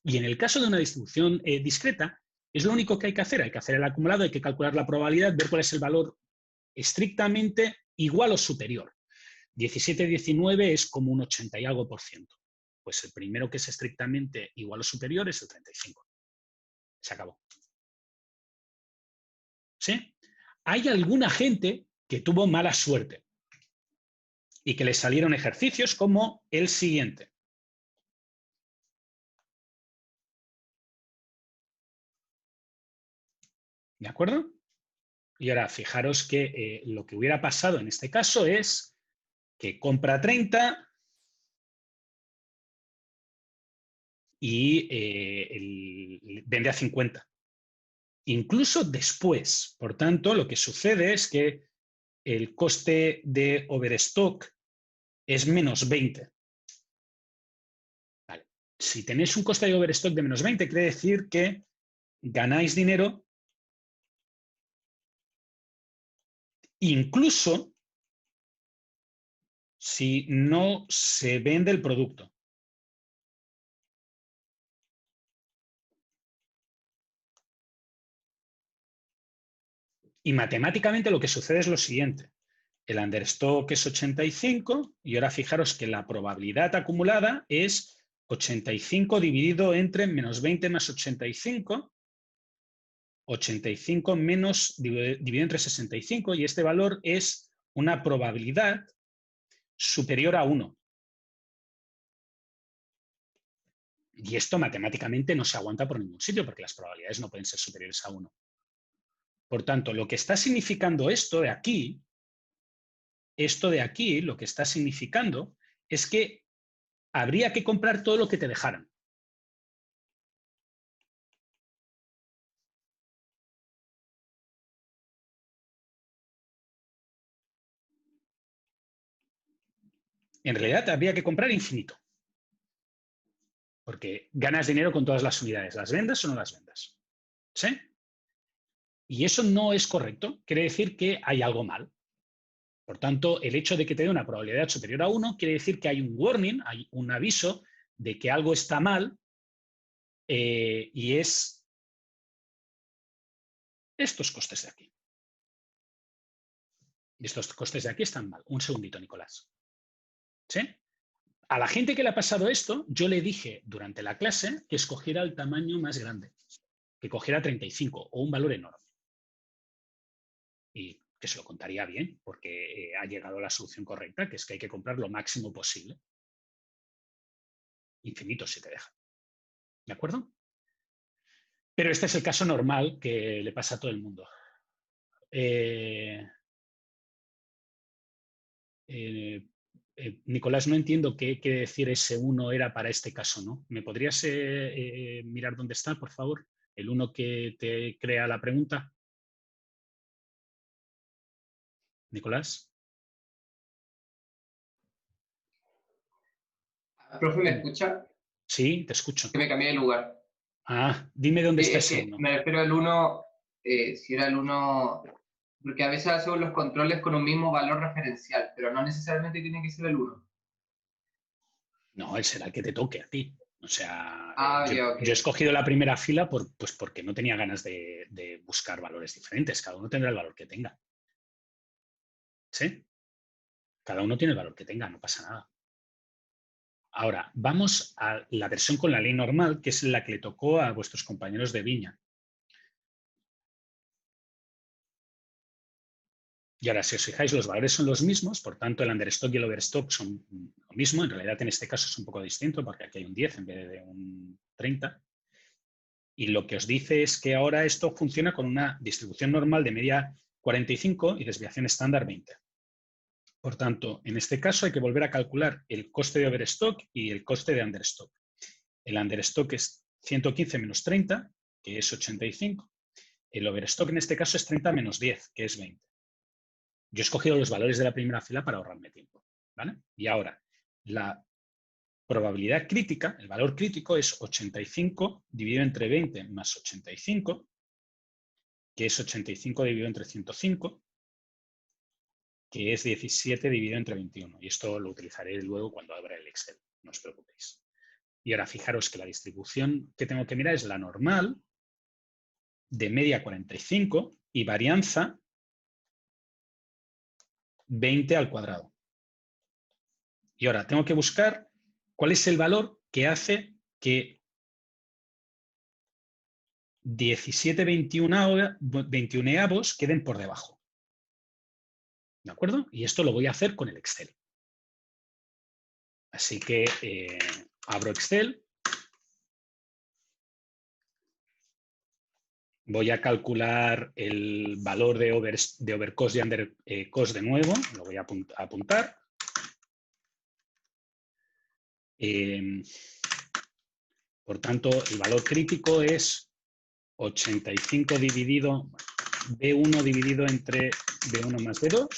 Y en el caso de una distribución discreta, es lo único que hay que hacer el acumulado, hay que calcular la probabilidad, ver cuál es el valor estrictamente igual o superior. 17-19 es como un 80 y algo %. Pues el primero que es estrictamente igual o superior es el 35. Se acabó. ¿Sí? Hay alguna gente que tuvo mala suerte y que le salieron ejercicios como el siguiente. ¿De acuerdo? Y ahora fijaros que lo que hubiera pasado en este caso es que compra 30 y vende a 50. Incluso después. Por tanto, lo que sucede es que el coste de overstock es menos 20. Vale. Si tenéis un coste de overstock de menos 20, quiere decir que ganáis dinero incluso si no se vende el producto. Y matemáticamente lo que sucede es lo siguiente. El understock es 85 y ahora fijaros que la probabilidad acumulada es 85 dividido entre menos 20 más 85, 85 menos dividido entre 65 y este valor es una probabilidad superior a 1. Y esto matemáticamente no se aguanta por ningún sitio porque las probabilidades no pueden ser superiores a 1. Por tanto, lo que está significando esto de aquí, lo que está significando es que habría que comprar todo lo que te dejaran. En realidad habría que comprar infinito. Porque ganas dinero con todas las unidades. ¿Las vendas o no las vendas? ¿Sí? Y eso no es correcto. Quiere decir que hay algo mal. Por tanto, el hecho de que te dé una probabilidad superior a 1 quiere decir que hay un warning, hay un aviso de que algo está mal y es estos costes de aquí. Y estos costes de aquí están mal. Un segundito, Nicolás. ¿Sí? A la gente que le ha pasado esto, yo le dije durante la clase que escogiera el tamaño más grande, que cogiera 35 o un valor enorme. Y que se lo contaría bien, porque ha llegado a la solución correcta, que es que hay que comprar lo máximo posible. Infinito si te deja. ¿De acuerdo? Pero este es el caso normal que le pasa a todo el mundo. Nicolás, no entiendo qué quiere decir ese 1 era para este caso, ¿no? ¿Me podrías mirar dónde está, por favor? El 1 que te crea la pregunta. Nicolás. ¿Profe, me escucha? Sí, te escucho. Que me cambié de lugar. Ah, dime dónde está ese 1. Me refiero al 1, si era el 1, porque a veces hacemos los controles con un mismo valor referencial, pero no necesariamente tiene que ser el 1. No, él será el que te toque a ti. O sea, Okay. Yo he escogido la primera fila pues porque no tenía ganas de buscar valores diferentes. Cada uno tendrá el valor que tenga. ¿Sí? Cada uno tiene el valor que tenga, no pasa nada. Ahora, vamos a la versión con la ley normal, que es la que le tocó a vuestros compañeros de Viña. Y ahora, si os fijáis, los valores son los mismos, por tanto, el understock y el overstock son lo mismo. En realidad, en este caso es un poco distinto, porque aquí hay un 10 en vez de un 30. Y lo que os dice es que ahora esto funciona con una distribución normal de media 45 y desviación estándar 20. Por tanto, en este caso hay que volver a calcular el coste de overstock y el coste de understock. El understock es 115 menos 30, que es 85. El overstock en este caso es 30 menos 10, que es 20. Yo he escogido los valores de la primera fila para ahorrarme tiempo, ¿vale? Y ahora, la probabilidad crítica, el valor crítico es 85 dividido entre 20 más 85, que es 85 dividido entre 105, que es 17 dividido entre 21. Y esto lo utilizaré luego cuando abra el Excel, no os preocupéis. Y ahora fijaros que la distribución que tengo que mirar es la normal de media 45 y varianza 20 al cuadrado. Y ahora tengo que buscar cuál es el valor que hace que 17 21avos queden por debajo. ¿De acuerdo? Y esto lo voy a hacer con el Excel. Así que abro Excel. Voy a calcular el valor de overcost y undercost de nuevo. Lo voy a apuntar. Por tanto, el valor crítico es 85 dividido B1 dividido entre B1 más B2.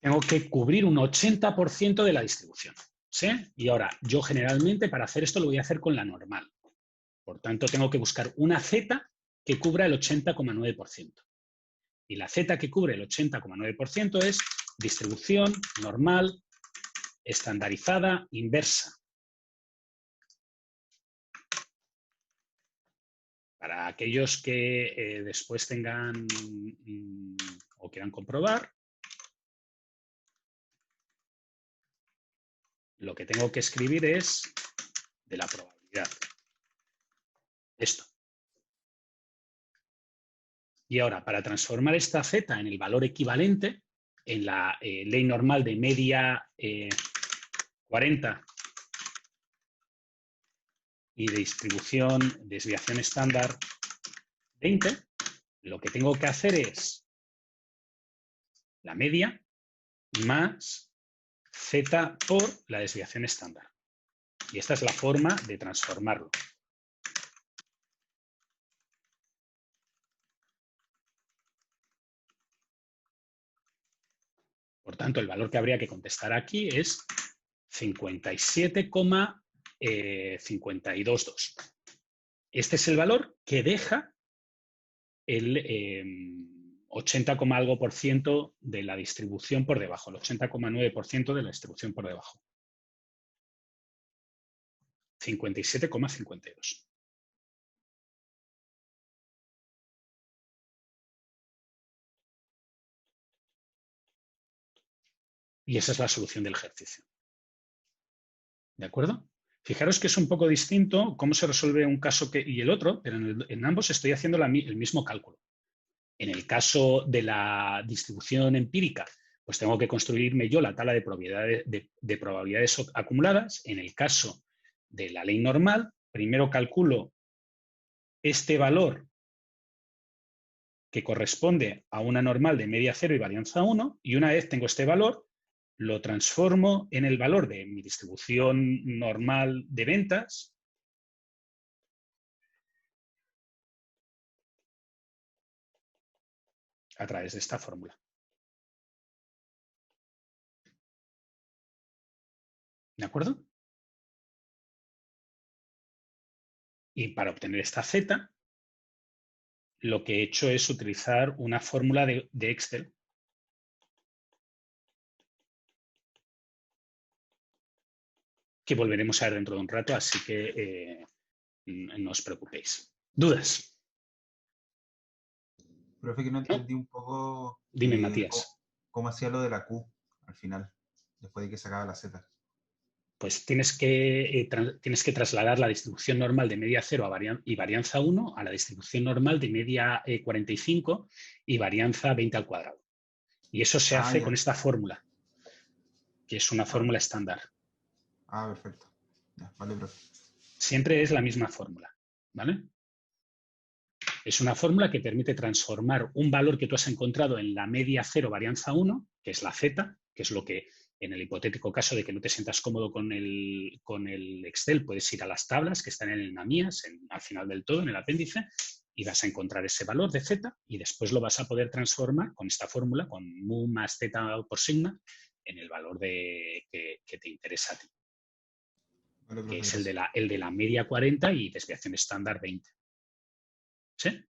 Tengo que cubrir un 80% de la distribución. ¿Sí? Y ahora, yo generalmente para hacer esto lo voy a hacer con la normal. Por tanto, tengo que buscar una Z que cubra el 80,9%. Y la Z que cubre el 80,9% es distribución normal, estandarizada, inversa. Para aquellos que después tengan o quieran comprobar, lo que tengo que escribir es de la probabilidad. Esto. Y ahora, para transformar esta z en el valor equivalente, en la ley normal de media 40 y de distribución, desviación estándar 20, lo que tengo que hacer es la media más z por la desviación estándar. Y esta es la forma de transformarlo. Por tanto, el valor que habría que contestar aquí es 57,522. Este es el valor que deja el 80, algo por ciento de la distribución por debajo, el 80,9% de la distribución por debajo. 57,52. Y esa es la solución del ejercicio. ¿De acuerdo? Fijaros que es un poco distinto cómo se resuelve un caso y el otro, pero en ambos estoy haciendo el mismo cálculo. En el caso de la distribución empírica, pues tengo que construirme yo la tabla de probabilidades acumuladas. En el caso de la ley normal, primero calculo este valor que corresponde a una normal de media 0 y varianza 1, y una vez tengo este valor, lo transformo en el valor de mi distribución normal de ventas a través de esta fórmula. ¿De acuerdo? Y para obtener esta z, lo que he hecho es utilizar una fórmula de Excel que volveremos a ver dentro de un rato, así que no os preocupéis. ¿Dudas? Profe, que no entendí un poco Dime, Matías. cómo hacía lo de la Q al final, después de que sacaba la Z. Pues tienes que trasladar la distribución normal de media 0 y varianza 1 a la distribución normal de media 45 y varianza 20 al cuadrado. Y eso se hace con esta fórmula, que es una fórmula estándar. Perfecto. Ya, vale, profe. Siempre es la misma fórmula, ¿vale? Es una fórmula que permite transformar un valor que tú has encontrado en la media 0 varianza 1, que es la z, que es lo que en el hipotético caso de que no te sientas cómodo con el Excel, puedes ir a las tablas que están en el NAMIAS, al final del todo, en el apéndice, y vas a encontrar ese valor de z y después lo vas a poder transformar con esta fórmula, con mu más z por sigma, en el valor que te interesa a ti. Vale, que es el de la media 40 y desviación estándar 20. ¿Sí?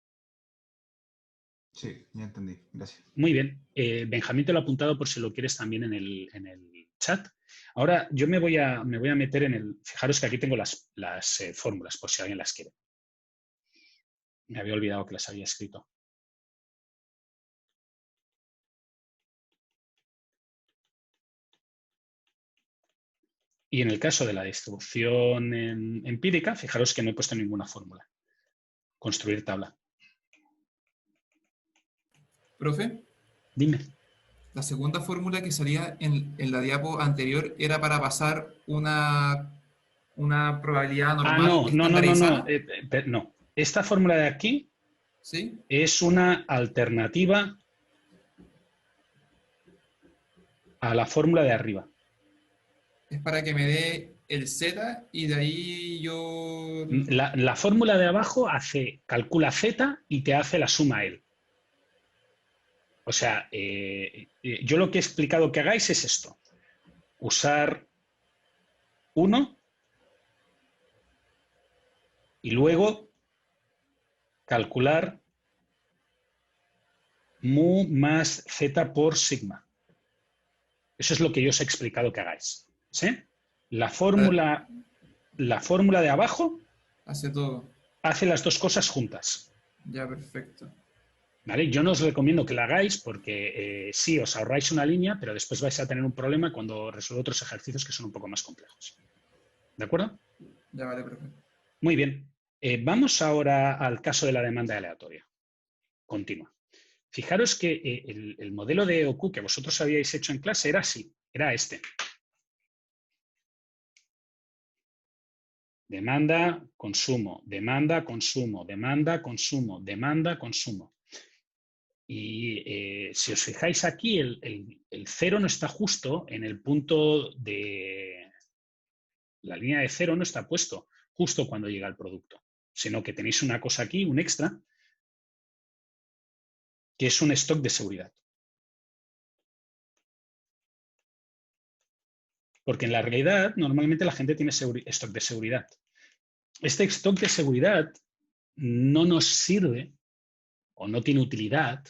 Sí, ya entendí. Gracias. Muy bien. Benjamín te lo ha apuntado por si lo quieres también en el chat. Ahora yo me voy a meter en el... Fijaros que aquí tengo las fórmulas por si alguien las quiere. Me había olvidado que las había escrito. Y en el caso de la distribución empírica, fijaros que no he puesto ninguna fórmula. Construir tabla. Profe. Dime. La segunda fórmula que salía en la diapo anterior era para pasar una probabilidad normal estandarizada. No. Esta fórmula de aquí, ¿sí?, es una alternativa a la fórmula de arriba. Es para que me dé el Z y de ahí yo... La fórmula de abajo calcula Z y te hace la suma L. O sea, yo lo que he explicado que hagáis es esto. Usar 1 y luego calcular mu más Z por sigma. Eso es lo que yo os he explicado que hagáis. ¿Sí? La fórmula de abajo Hace todo. hace las dos cosas juntas. Ya, perfecto. ¿Vale? Yo no os recomiendo que la hagáis porque sí, os ahorráis una línea, pero después vais a tener un problema cuando resuelvo otros ejercicios que son un poco más complejos. ¿De acuerdo? Ya, vale, perfecto. Muy bien. Vamos ahora al caso de la demanda aleatoria. Continua. Fijaros que el modelo de OQ que vosotros habíais hecho en clase era así, era este. Demanda, consumo, demanda, consumo, demanda, consumo, demanda, consumo. Y si os fijáis aquí, el cero no está justo en el punto de... La línea de cero no está puesto justo cuando llega el producto, sino que tenéis una cosa aquí, un extra, que es un stock de seguridad. Porque en la realidad, normalmente la gente tiene stock de seguridad. Este stock de seguridad no nos sirve o no tiene utilidad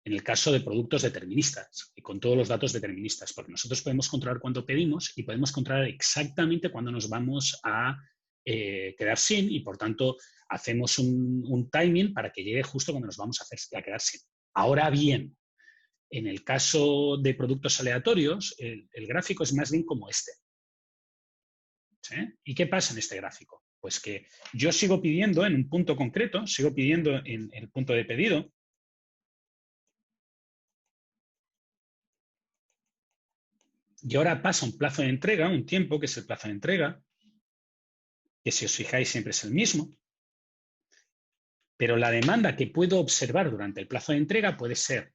en el caso de productos deterministas y con todos los datos deterministas, porque nosotros podemos controlar cuándo pedimos y podemos controlar exactamente cuándo nos vamos a quedar sin y, por tanto, hacemos un timing para que llegue justo cuando nos vamos a quedar sin. Ahora bien, en el caso de productos aleatorios, el gráfico es más bien como este. ¿Sí? ¿Y qué pasa en este gráfico? Pues que yo sigo pidiendo en un punto concreto, sigo pidiendo en el punto de pedido, y ahora pasa un plazo de entrega, un tiempo, que es el plazo de entrega, que si os fijáis siempre es el mismo, pero la demanda que puedo observar durante el plazo de entrega puede ser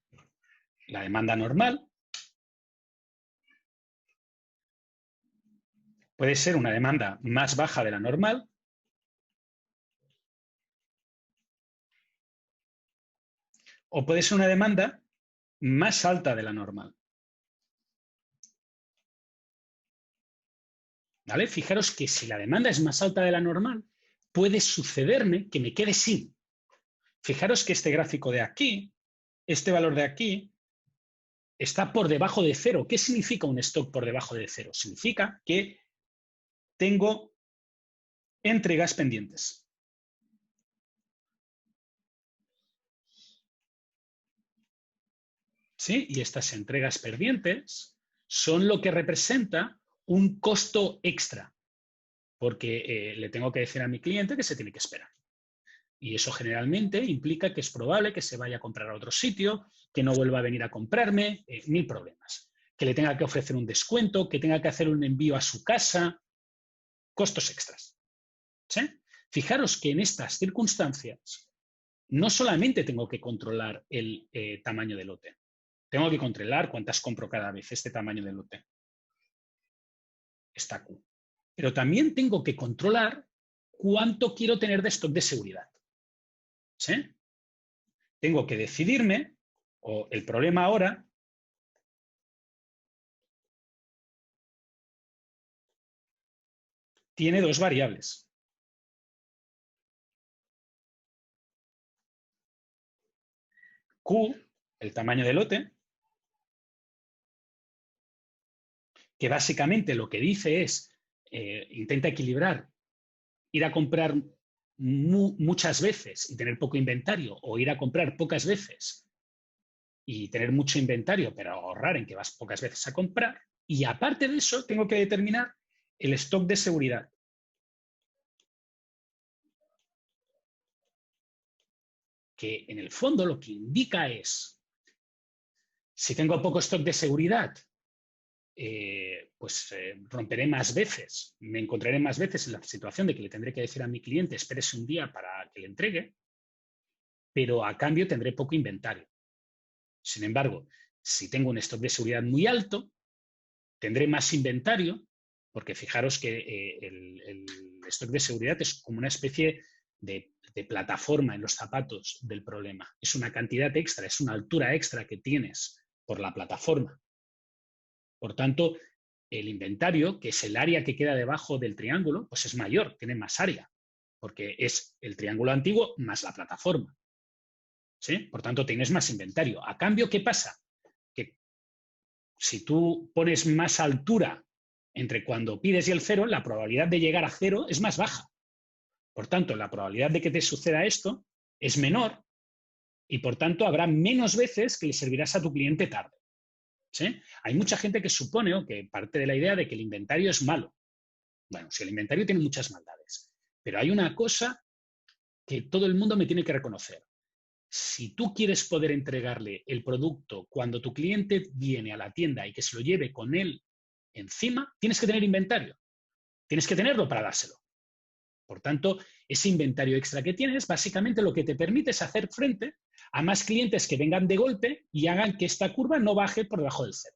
la demanda normal, puede ser una demanda más baja de la normal, o puede ser una demanda más alta de la normal. ¿Vale? Fijaros que si la demanda es más alta de la normal, puede sucederme que me quede sin. Fijaros que este gráfico de aquí, este valor de aquí, está por debajo de cero. ¿Qué significa un stock por debajo de cero? Significa que tengo entregas pendientes. ¿Sí? Y estas entregas pendientes son lo que representa un costo extra, porque le tengo que decir a mi cliente que se tiene que esperar. Y eso generalmente implica que es probable que se vaya a comprar a otro sitio, que no vuelva a venir a comprarme, mil problemas. Que le tenga que ofrecer un descuento, que tenga que hacer un envío a su casa, costos extras. ¿Sí? Fijaros que en estas circunstancias no solamente tengo que controlar el tamaño del lote, tengo que controlar cuántas compro cada vez, este tamaño del lote. Está Q. Pero también tengo que controlar cuánto quiero tener de stock de seguridad. ¿Sí? Tengo que decidirme, o el problema ahora tiene dos variables. Q, el tamaño del lote, que básicamente lo que dice es, intenta equilibrar, ir a comprar muchas veces y tener poco inventario, o ir a comprar pocas veces y tener mucho inventario, pero ahorrar en que vas pocas veces a comprar. Y aparte de eso, tengo que determinar el stock de seguridad. Que en el fondo lo que indica es, si tengo poco stock de seguridad, romperé más veces, me encontraré más veces en la situación de que le tendré que decir a mi cliente, espérese un día para que le entregue, pero a cambio tendré poco inventario. Sin embargo, si tengo un stock de seguridad muy alto, tendré más inventario, porque fijaros que el stock de seguridad es como una especie de plataforma en los zapatos del problema. Es una cantidad extra, es una altura extra que tienes por la plataforma. Por tanto, el inventario, que es el área que queda debajo del triángulo, pues es mayor, tiene más área, porque es el triángulo antiguo más la plataforma. ¿Sí? Por tanto, tienes más inventario. A cambio, ¿qué pasa? Que Si tú pones más altura entre cuando pides y el 0, la probabilidad de llegar a 0 es más baja. Por tanto, la probabilidad de que te suceda esto es menor y, por tanto, habrá menos veces que le servirás a tu cliente tarde. ¿Sí? Hay mucha gente que supone o que parte de la idea de que el inventario es malo. Bueno, si el inventario tiene muchas maldades, pero hay una cosa que todo el mundo me tiene que reconocer. Si tú quieres poder entregarle el producto cuando tu cliente viene a la tienda y que se lo lleve con él encima, tienes que tener inventario. Tienes que tenerlo para dárselo. Por tanto, ese inventario extra que tienes, básicamente lo que te permite es hacer frente a más clientes que vengan de golpe y hagan que esta curva no baje por debajo del 0.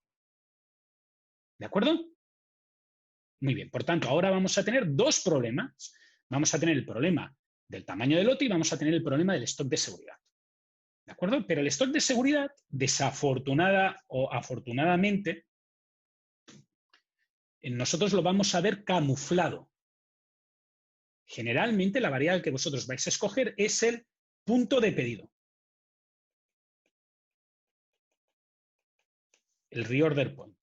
¿De acuerdo? Muy bien. Por tanto, ahora vamos a tener dos problemas. Vamos a tener el problema del tamaño del lote y vamos a tener el problema del stock de seguridad. ¿De acuerdo? Pero el stock de seguridad, desafortunada o afortunadamente, nosotros lo vamos a ver camuflado. Generalmente la variable que vosotros vais a escoger es el punto de pedido. El reorder point.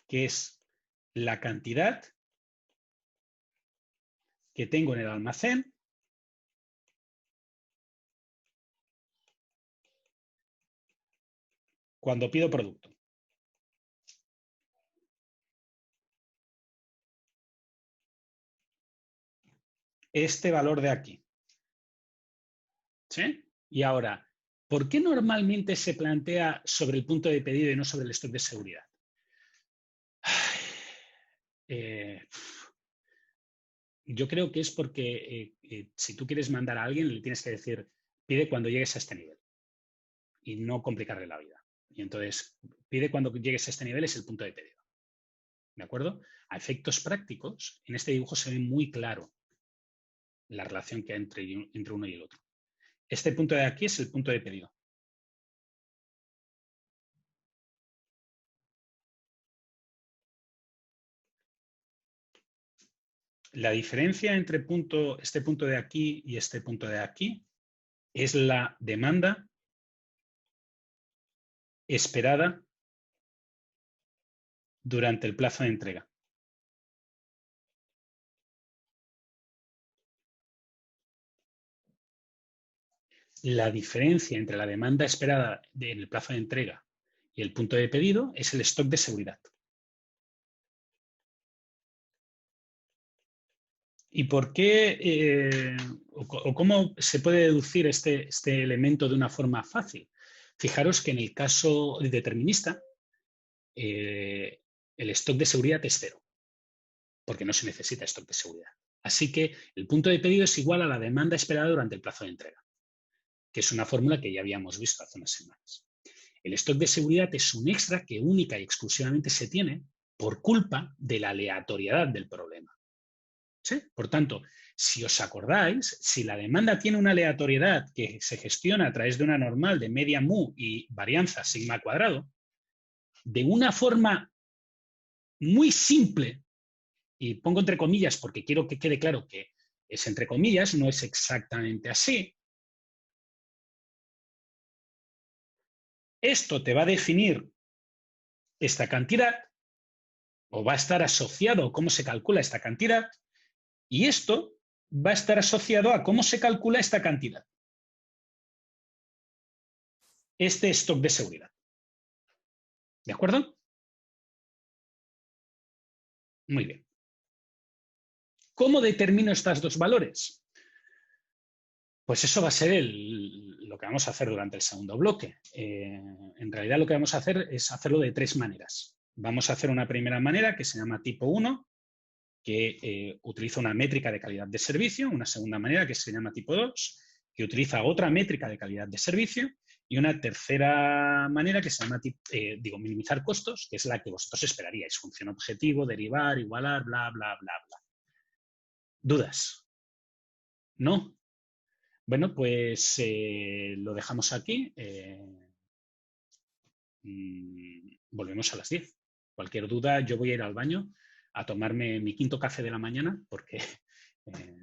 Que es la cantidad que tengo en el almacén cuando pido producto. Este valor de aquí. ¿Sí? Y ahora, ¿por qué normalmente se plantea sobre el punto de pedido y no sobre el stock de seguridad? Yo creo que es porque si tú quieres mandar a alguien, le tienes que decir, pide cuando llegues a este nivel. Y no complicarle la vida. Y entonces, pide cuando llegues a este nivel es el punto de pedido. ¿De acuerdo? A efectos prácticos, en este dibujo se ve muy claro la relación que hay entre uno y el otro. Este punto de aquí es el punto de pedido. La diferencia entre este punto de aquí y este punto de aquí es la demanda esperada durante el plazo de entrega. La diferencia entre la demanda esperada en el plazo de entrega y el punto de pedido es el stock de seguridad. ¿Y por qué o cómo se puede deducir este elemento de una forma fácil? Fijaros que en el caso determinista, el stock de seguridad es 0, porque no se necesita stock de seguridad. Así que el punto de pedido es igual a la demanda esperada durante el plazo de entrega, que es una fórmula que ya habíamos visto hace unas semanas. El stock de seguridad es un extra que única y exclusivamente se tiene por culpa de la aleatoriedad del problema. ¿Sí? Por tanto, si os acordáis, si la demanda tiene una aleatoriedad que se gestiona a través de una normal de media mu y varianza sigma cuadrado, de una forma muy simple, y pongo entre comillas porque quiero que quede claro que es entre comillas, no es exactamente así, esto te va a definir esta cantidad, o va a estar asociado a cómo se calcula esta cantidad, y esto va a estar asociado a cómo se calcula esta cantidad. Este stock de seguridad. ¿De acuerdo? Muy bien. ¿Cómo determino estos dos valores? Pues eso va a ser lo que vamos a hacer durante el segundo bloque. En realidad lo que vamos a hacer es hacerlo de tres maneras. Vamos a hacer una primera manera que se llama tipo 1, que utiliza una métrica de calidad de servicio, una segunda manera que se llama tipo 2, que utiliza otra métrica de calidad de servicio, y una tercera manera que se llama minimizar costos, que es la que vosotros esperaríais. Función objetivo, derivar, igualar, bla, bla, bla, bla. ¿Dudas? ¿No? Bueno, pues lo dejamos aquí. Volvemos a las 10. Cualquier duda, yo voy a ir al baño a tomarme mi quinto café de la mañana porque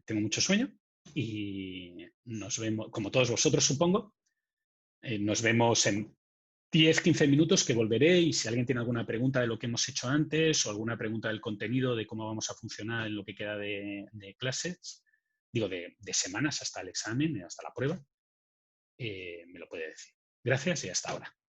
tengo mucho sueño y nos vemos, como todos vosotros supongo, nos vemos en 10-15 minutos que volveré y si alguien tiene alguna pregunta de lo que hemos hecho antes o alguna pregunta del contenido de cómo vamos a funcionar en lo que queda de clases, digo, de semanas hasta el examen, hasta la prueba, me lo puede decir. Gracias y hasta ahora.